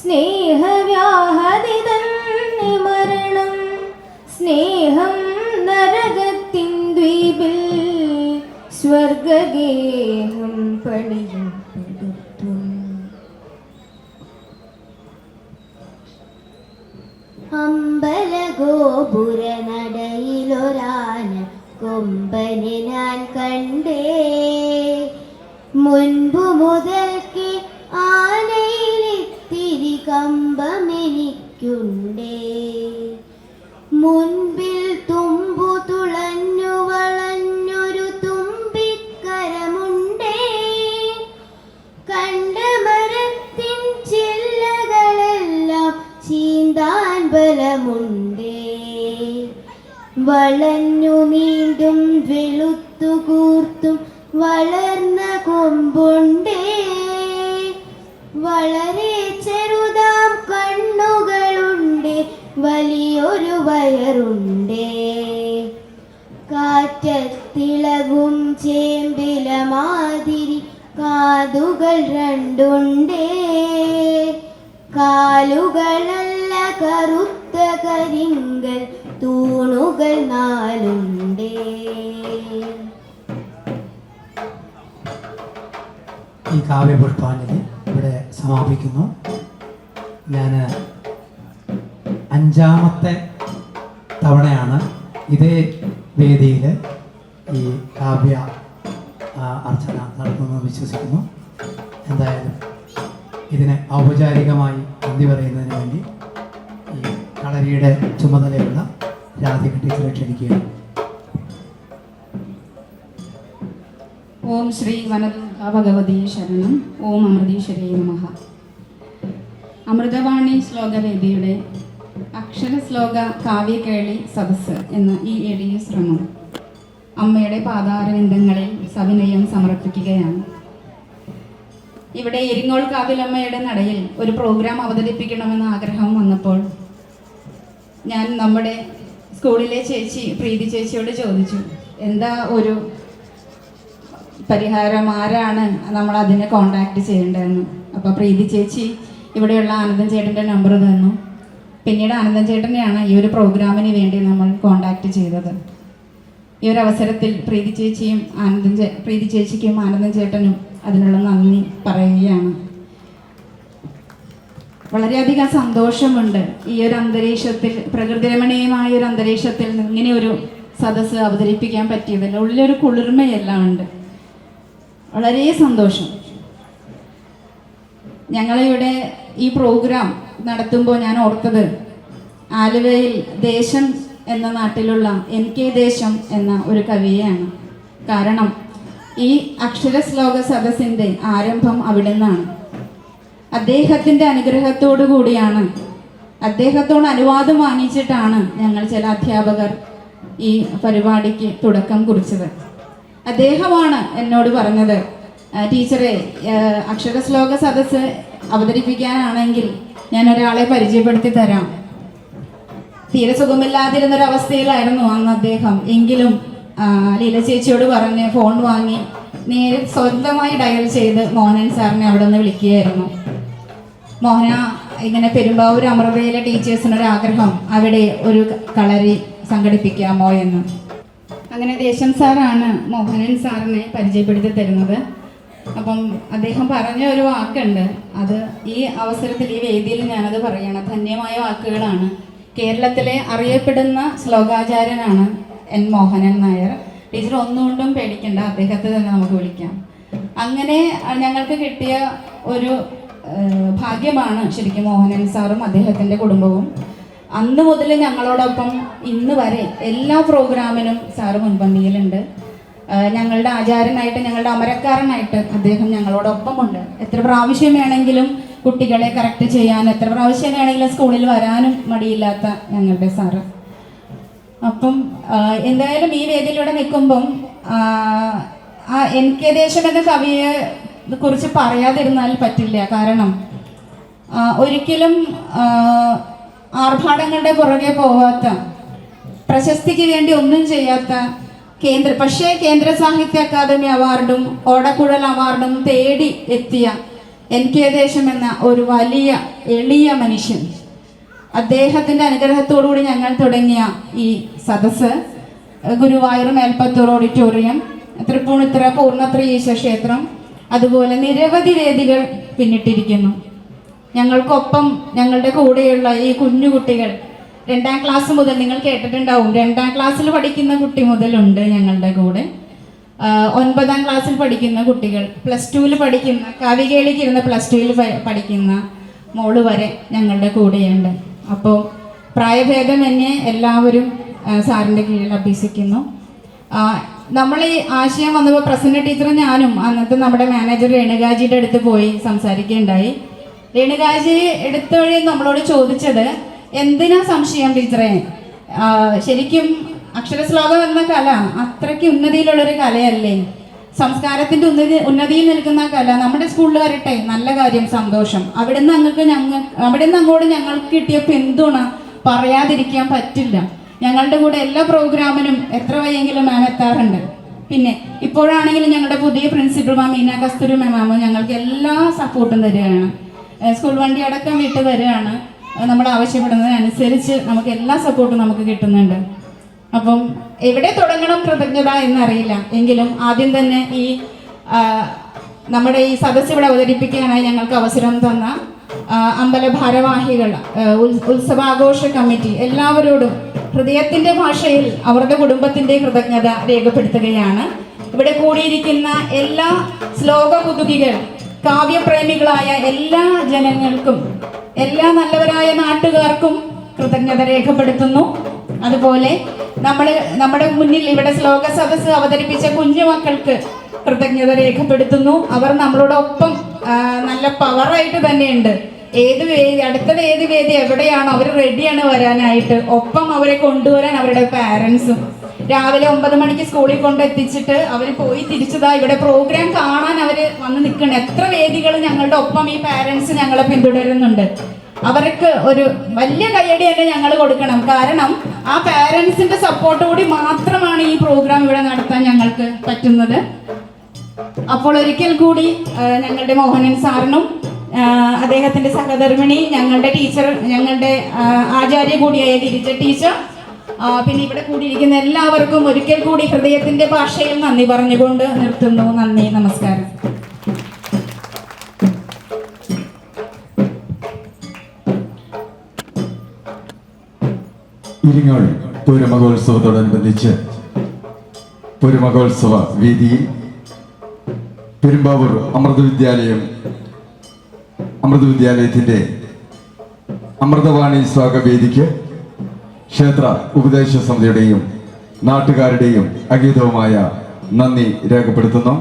സ്നേഹവ്യാഹതിതൻ മരണം. സ്നേഹം നരകത്തിൻ ദ്വീപിൽ സ്വർഗഗേഹം പണിയും പെടുത്തും.
അമ്പലഗോപുര നടയിലൊരാന കൊമ്പനെ ഞാൻ കണ്ടേ. മുൻപു മുതൽക്ക് ആനയിലിത്തിരി കമ്പമെനിക്കുണ്ടേ. മുൻപിൽ തുമ്പു തുളഞ്ഞു വളഞ്ഞൊരു തുമ്പിക്കരമുണ്ടേ. കണ്ട മരത്തിൻ ചില്ലകളെല്ലാം ചീന്താൻ ബലമുണ്ടേ. വളഞ്ഞു നീണ്ടും വെളുത്തു കൂർത്തും വളർന്ന കൊമ്പുണ്ടേ. വളരെ ചെറുതാം കണ്ണുകളുണ്ട്, വലിയൊരു വയറുണ്ടേ. കാറ്റത്തിളകും ചേമ്പില മാതിരി കാതുകൾ രണ്ടുണ്ടേ. കാലുകളല്ല കറുത്ത കരിങ്കൽ തൂണുകൾ നാലുണ്ടേ.
ഈ കാവ്യപുഷ്പാഞ്ജലി ഇവിടെ സമാപിക്കുന്നു. ഞാൻ 5ാമത്തെ തവണയാണ് ഇതേ വേദിയിൽ ഈ കാവ്യ അർച്ചന നടത്തുന്നത് വിശ്വസിക്കുന്നു. എന്തായാലും ഇതിന് ഔപചാരികമായി നന്ദി പറയുന്നതിന് വേണ്ടി ഈ കളരിയുടെ ചുമതലയുള്ള രാധിക ടീച്ചറെ ക്ഷണിക്കുകയാണ്.
ഓം ശ്രീ വനദുർഗാ ഭഗവതി ശരണം. ഓം അമൃതീശ്വരേ നമഃ. അമൃതവാണി ശ്ലോകവേദിയുടെ അക്ഷരശ്ലോക കാവ്യകേളി സദസ്സ് എന്ന ഈ എളിയ ശ്രമം അമ്മയുടെ പാതാരവിന്ദങ്ങളിൽ സവിനയം സമർപ്പിക്കുകയാണ്. ഇവിടെ എരിങ്ങോൾ കാവിലമ്മയുടെ നടയിൽ ഒരു പ്രോഗ്രാം അവതരിപ്പിക്കണമെന്ന ആഗ്രഹം വന്നപ്പോൾ ഞാൻ നമ്മുടെ സ്കൂളിലെ ചേച്ചി പ്രീതി ചേച്ചിയോട് ചോദിച്ചു, എന്താ ഒരു പരിഹാരം, ആരാണ് നമ്മൾ അതിനെ കോണ്ടാക്ട് ചെയ്യേണ്ടതെന്ന്. അപ്പോൾ പ്രീതി ചേച്ചി ഇവിടെയുള്ള ആനന്ദൻ ചേട്ടൻ്റെ നമ്പർ തന്നു. പിന്നീട് ആനന്ദൻ ചേട്ടനെയാണ് ഈ ഒരു പ്രോഗ്രാമിന് വേണ്ടി നമ്മൾ കോണ്ടാക്ട് ചെയ്തത്. ഈ ഒരു അവസരത്തിൽ പ്രീതി ചേച്ചിക്കും ആനന്ദൻ ചേട്ടനും അതിനുള്ള നന്ദി പറയുകയാണ്. വളരെയധികം സന്തോഷമുണ്ട് ഈ ഒരു അന്തരീക്ഷത്തിൽ, പ്രകൃതിരമണീയമായ ഒരു അന്തരീക്ഷത്തിൽ ഇങ്ങനെ ഒരു സദസ്സ് അവതരിപ്പിക്കാൻ പറ്റിയതിൽ ഉള്ളിലൊരു കുളിർമയെല്ലാം ഉണ്ട്. വളരെ സന്തോഷം. ഞങ്ങളിവിടെ ഈ പ്രോഗ്രാം നടത്തുമ്പോൾ ഞാൻ ഓർത്തത് ആലുവയിൽ ദേശം എന്ന നാട്ടിലുള്ള NK ദേശം എന്ന ഒരു കവിയെയാണ്. കാരണം ഈ അക്ഷരശ്ലോക സദസ്സിൻ്റെ ആരംഭം അവിടെ നിന്നാണ്. അദ്ദേഹത്തിൻ്റെ അനുഗ്രഹത്തോടു കൂടിയാണ്, അദ്ദേഹത്തോട് അനുവാദം വാങ്ങിച്ചിട്ടാണ് ഞങ്ങൾ ചില അധ്യാപകർ ഈ പരിപാടിക്ക് തുടക്കം കുറിച്ചത്. അദ്ദേഹമാണ് എന്നോട് പറഞ്ഞത്, ടീച്ചറെ അക്ഷരശ്ലോക സദസ്സ് അവതരിപ്പിക്കാനാണെങ്കിൽ ഞാൻ ഒരാളെ പരിചയപ്പെടുത്തി തരാം. തീരെ സുഖമില്ലാതിരുന്നൊരവസ്ഥയിലായിരുന്നു അന്ന് അദ്ദേഹം. എങ്കിലും ലീല ചേച്ചിയോട് പറഞ്ഞ് ഫോൺ വാങ്ങി നേരെ സ്വന്തമായി ഡയൽ ചെയ്ത് മോഹനൻ സാറിനെ അവിടെ നിന്ന് വിളിക്കുകയായിരുന്നു. മോഹന, ഇങ്ങനെ പെരുമ്പാവൂർ അമൃതയിലെ ടീച്ചേഴ്സിനൊരാഗ്രഹം, അവിടെ ഒരു കളരി സംഘടിപ്പിക്കാമോ എന്ന്. അങ്ങനെ ദേശം സാറാണ് മോഹനൻ സാറിനെ പരിചയപ്പെടുത്തി തരുന്നത്. അപ്പം അദ്ദേഹം പറഞ്ഞ ഒരു വാക്കുണ്ട്, അത് ഈ അവസരത്തിൽ ഈ വേദിയിൽ ഞാനത് പറയണം. ധന്യമായ വാക്കുകളാണ്. കേരളത്തിലെ അറിയപ്പെടുന്ന ശ്ലോകാചാര്യനാണ് N. മോഹനൻ നായർ. ടീച്ചർ ഒന്നുകൊണ്ടും പേടിക്കണ്ട, അദ്ദേഹത്തെ തന്നെ നമുക്ക് വിളിക്കാം. അങ്ങനെ ഞങ്ങൾക്ക് കിട്ടിയ ഒരു ഭാഗ്യമാണ് ശരിക്കും മോഹനൻ സാറും അദ്ദേഹത്തിൻ്റെ കുടുംബവും. അന്ന് മുതൽ ഞങ്ങളോടൊപ്പം ഇന്ന് വരെ എല്ലാ പ്രോഗ്രാമിനും സാറ് മുൻപന്തിയിലുണ്ട്. ഞങ്ങളുടെ ആചാര്യനായിട്ട്, ഞങ്ങളുടെ അമരക്കാരനായിട്ട് അദ്ദേഹം ഞങ്ങളോടൊപ്പമുണ്ട്. എത്ര പ്രാവശ്യം വേണമെങ്കിലും കുട്ടികളെ കറക്റ്റ് ചെയ്യാൻ, എത്ര പ്രാവശ്യം വേണമെങ്കിലും സ്കൂളിൽ വരാനും മടിയില്ലാത്ത ഞങ്ങളുടെ സാറ്. അപ്പം എന്തായാലും ഈ വേദിയിലൂടെ നിൽക്കുമ്പം NK ദേശം എന്ന കവിയെ കുറിച്ച് പറയാതിരുന്നാൽ പറ്റില്ല. കാരണം ഒരിക്കലും ആർഭാടങ്ങളുടെ പുറകെ പോവാത്ത, പ്രശസ്തിക്ക് വേണ്ടി ഒന്നും ചെയ്യാത്ത, പക്ഷേ കേന്ദ്ര സാഹിത്യ അക്കാദമി അവാർഡും ഓടക്കുഴൽ അവാർഡും തേടി എത്തിയ NK ദേശം എന്ന ഒരു വലിയ എളിയ മനുഷ്യൻ, അദ്ദേഹത്തിൻ്റെ അനുഗ്രഹത്തോടുകൂടി ഞങ്ങൾ തുടങ്ങിയ ഈ സദസ്സ് ഗുരുവായൂർ മേൽപ്പത്തൂർ ഓഡിറ്റോറിയം, തൃപ്പൂണിത്തുറ പൂർണ്ണത്ര ഈശ ക്ഷേത്രം, അതുപോലെ നിരവധി വേദികൾ പിന്നിട്ടിരിക്കുന്നു. ഞങ്ങൾക്കൊപ്പം ഞങ്ങളുടെ കൂടെയുള്ള ഈ കുഞ്ഞു കുട്ടികൾ 2ാം ക്ലാസ് മുതൽ, നിങ്ങൾ കേട്ടിട്ടുണ്ടാവും, 2ാം ക്ലാസ്സിൽ പഠിക്കുന്ന കുട്ടി മുതലുണ്ട് ഞങ്ങളുടെ കൂടെ. 9ാം ക്ലാസ്സിൽ പഠിക്കുന്ന കുട്ടികൾ, +2-ൽ പഠിക്കുന്ന, കാവികേളിക്ക് ഇരുന്ന +2-ൽ പഠിക്കുന്ന മോള് വരെ ഞങ്ങളുടെ കൂടെയുണ്ട്. അപ്പോൾ പ്രായഭേദമന്യേ എല്ലാവരും സാറിൻ്റെ കീഴിൽ അഭ്യസിക്കുന്നു. നമ്മൾ ഈ ആശയം വന്നപ്പോൾ പ്രസന്ന ടീച്ചറും ഞാനും അന്നത്തെ നമ്മുടെ മാനേജർ രേണുകാജിയുടെ അടുത്ത് പോയി സംസാരിക്കുകയുണ്ടായി. രേണുകാജി എടുത്ത വഴി നമ്മളോട് ചോദിച്ചത്, എന്തിനാ സംശയം ടീച്ചറെ, ശരിക്കും അക്ഷരശ്ലോകം എന്ന കല അത്രയ്ക്ക് ഉന്നതിയിലുള്ളൊരു കലയല്ലേ, സംസ്കാരത്തിൻ്റെ ഉന്നതിയിൽ നിൽക്കുന്ന കല നമ്മുടെ സ്കൂളിൽ വരട്ടെ, നല്ല കാര്യം, സന്തോഷം. അവിടെ നിന്ന് അങ്ങോട്ട് ഞങ്ങൾക്ക് കിട്ടിയ പിന്തുണ പറയാതിരിക്കാൻ പറ്റില്ല. ഞങ്ങളുടെ കൂടെ എല്ലാ പ്രോഗ്രാമിനും എത്ര വയ്യെങ്കിലും മാം എത്താറുണ്ട്. പിന്നെ ഇപ്പോഴാണെങ്കിലും ഞങ്ങളുടെ പുതിയ പ്രിൻസിപ്പൽ മാം മീന കസ്തൂരി മാം ഞങ്ങൾക്ക് എല്ലാ സപ്പോർട്ടും തരികയാണ്. സ്കൂൾ വണ്ടി അടക്കം വിട്ട് തരികയാണ്. നമ്മൾ ആവശ്യപ്പെടുന്നതിനനുസരിച്ച് നമുക്ക് എല്ലാ സപ്പോർട്ടും നമുക്ക് കിട്ടുന്നുണ്ട്. അപ്പം എവിടെ തുടങ്ങണം കൃതജ്ഞത എന്നറിയില്ല. എങ്കിലും ആദ്യം തന്നെ ഈ നമ്മുടെ ഈ സദസ്സ് ഇവിടെ അവതരിപ്പിക്കാനായി ഞങ്ങൾക്ക് അവസരം തന്ന അമ്പല ഭാരവാഹികൾ, ഉത്സവാഘോഷ കമ്മിറ്റി, എല്ലാവരോടും ഹൃദയത്തിൻ്റെ ഭാഷയിൽ അവരുടെ കുടുംബത്തിൻ്റെ കൃതജ്ഞത രേഖപ്പെടുത്തുകയാണ്. ഇവിടെ കൂടിയിരിക്കുന്ന എല്ലാ ശ്ലോക കുതുകികൾ, കാവ്യപ്രേമികളായ എല്ലാ ജനങ്ങൾക്കും, എല്ലാ നല്ലവരായ നാട്ടുകാർക്കും കൃതജ്ഞത രേഖപ്പെടുത്തുന്നു. അതുപോലെ നമ്മുടെ മുന്നിൽ ഇവിടെ ശ്ലോക സദസ്സ് അവതരിപ്പിച്ച കുഞ്ഞുമക്കൾക്ക് കൃതജ്ഞത രേഖപ്പെടുത്തുന്നു. അവർ നമ്മളോടൊപ്പം നല്ല പവറായിട്ട് തന്നെയുണ്ട്. അടുത്തത് ഏത് വേദി എവിടെയാണോ അവർ റെഡിയാണ് വരാനായിട്ട്. ഒപ്പം അവരെ കൊണ്ടുവരാൻ അവരുടെ പാരൻസും രാവിലെ 9 മണിക്ക് സ്കൂളിൽ കൊണ്ടെത്തിച്ചിട്ട് അവർ പോയി തിരിച്ചതാ ഇവിടെ പ്രോഗ്രാം കാണാൻ അവർ വന്ന് നിൽക്കണം. എത്ര വേദികൾ ഞങ്ങളുടെ ഒപ്പം ഈ പാരൻസ് ഞങ്ങളെ പിന്തുടരുന്നുണ്ട്. അവർക്ക് ഒരു വലിയ കയ്യടി തന്നെ ഞങ്ങൾ കൊടുക്കണം. കാരണം ആ പാരൻസിന്റെ സപ്പോർട്ട് കൂടി മാത്രമാണ് ഈ പ്രോഗ്രാം ഇവിടെ നടത്താൻ ഞങ്ങൾക്ക് പറ്റുന്നത്. അപ്പോൾ ഒരിക്കൽ കൂടി ഞങ്ങളുടെ മോഹനൻ സാറിനും അദ്ദേഹത്തിന്റെ സഹധർമ്മിണി, ഞങ്ങളുടെ ടീച്ചർ, ഞങ്ങളുടെ ആചാര്യ കൂടിയായ ഗിരിജ ടീച്ചർ, പിന്നെ ഇവിടെ കൂടിയിരിക്കുന്ന എല്ലാവർക്കും ഒരിക്കൽ കൂടി ഹൃദയത്തിന്റെ ഭാഷയിൽ നന്ദി പറഞ്ഞുകൊണ്ട് നിർത്തുന്നു. നന്ദി, നമസ്കാരം.
ഇരിങ്ങാൾ പൂരമഹോത്സവത്തോടനുബന്ധിച്ച് പൂരമഹോത്സവ വേദിയിൽ പെരുമ്പാവൂർ അമൃതവിദ്യാലയത്തിൻ്റെ അമൃതവാണി സ്വാഗതവേദിക്ക് ക്ഷേത്ര ഉപദേശ സമിതിയുടെയും നാട്ടുകാരുടെയും അഗീതവുമായ നന്ദി രേഖപ്പെടുത്തുന്നു.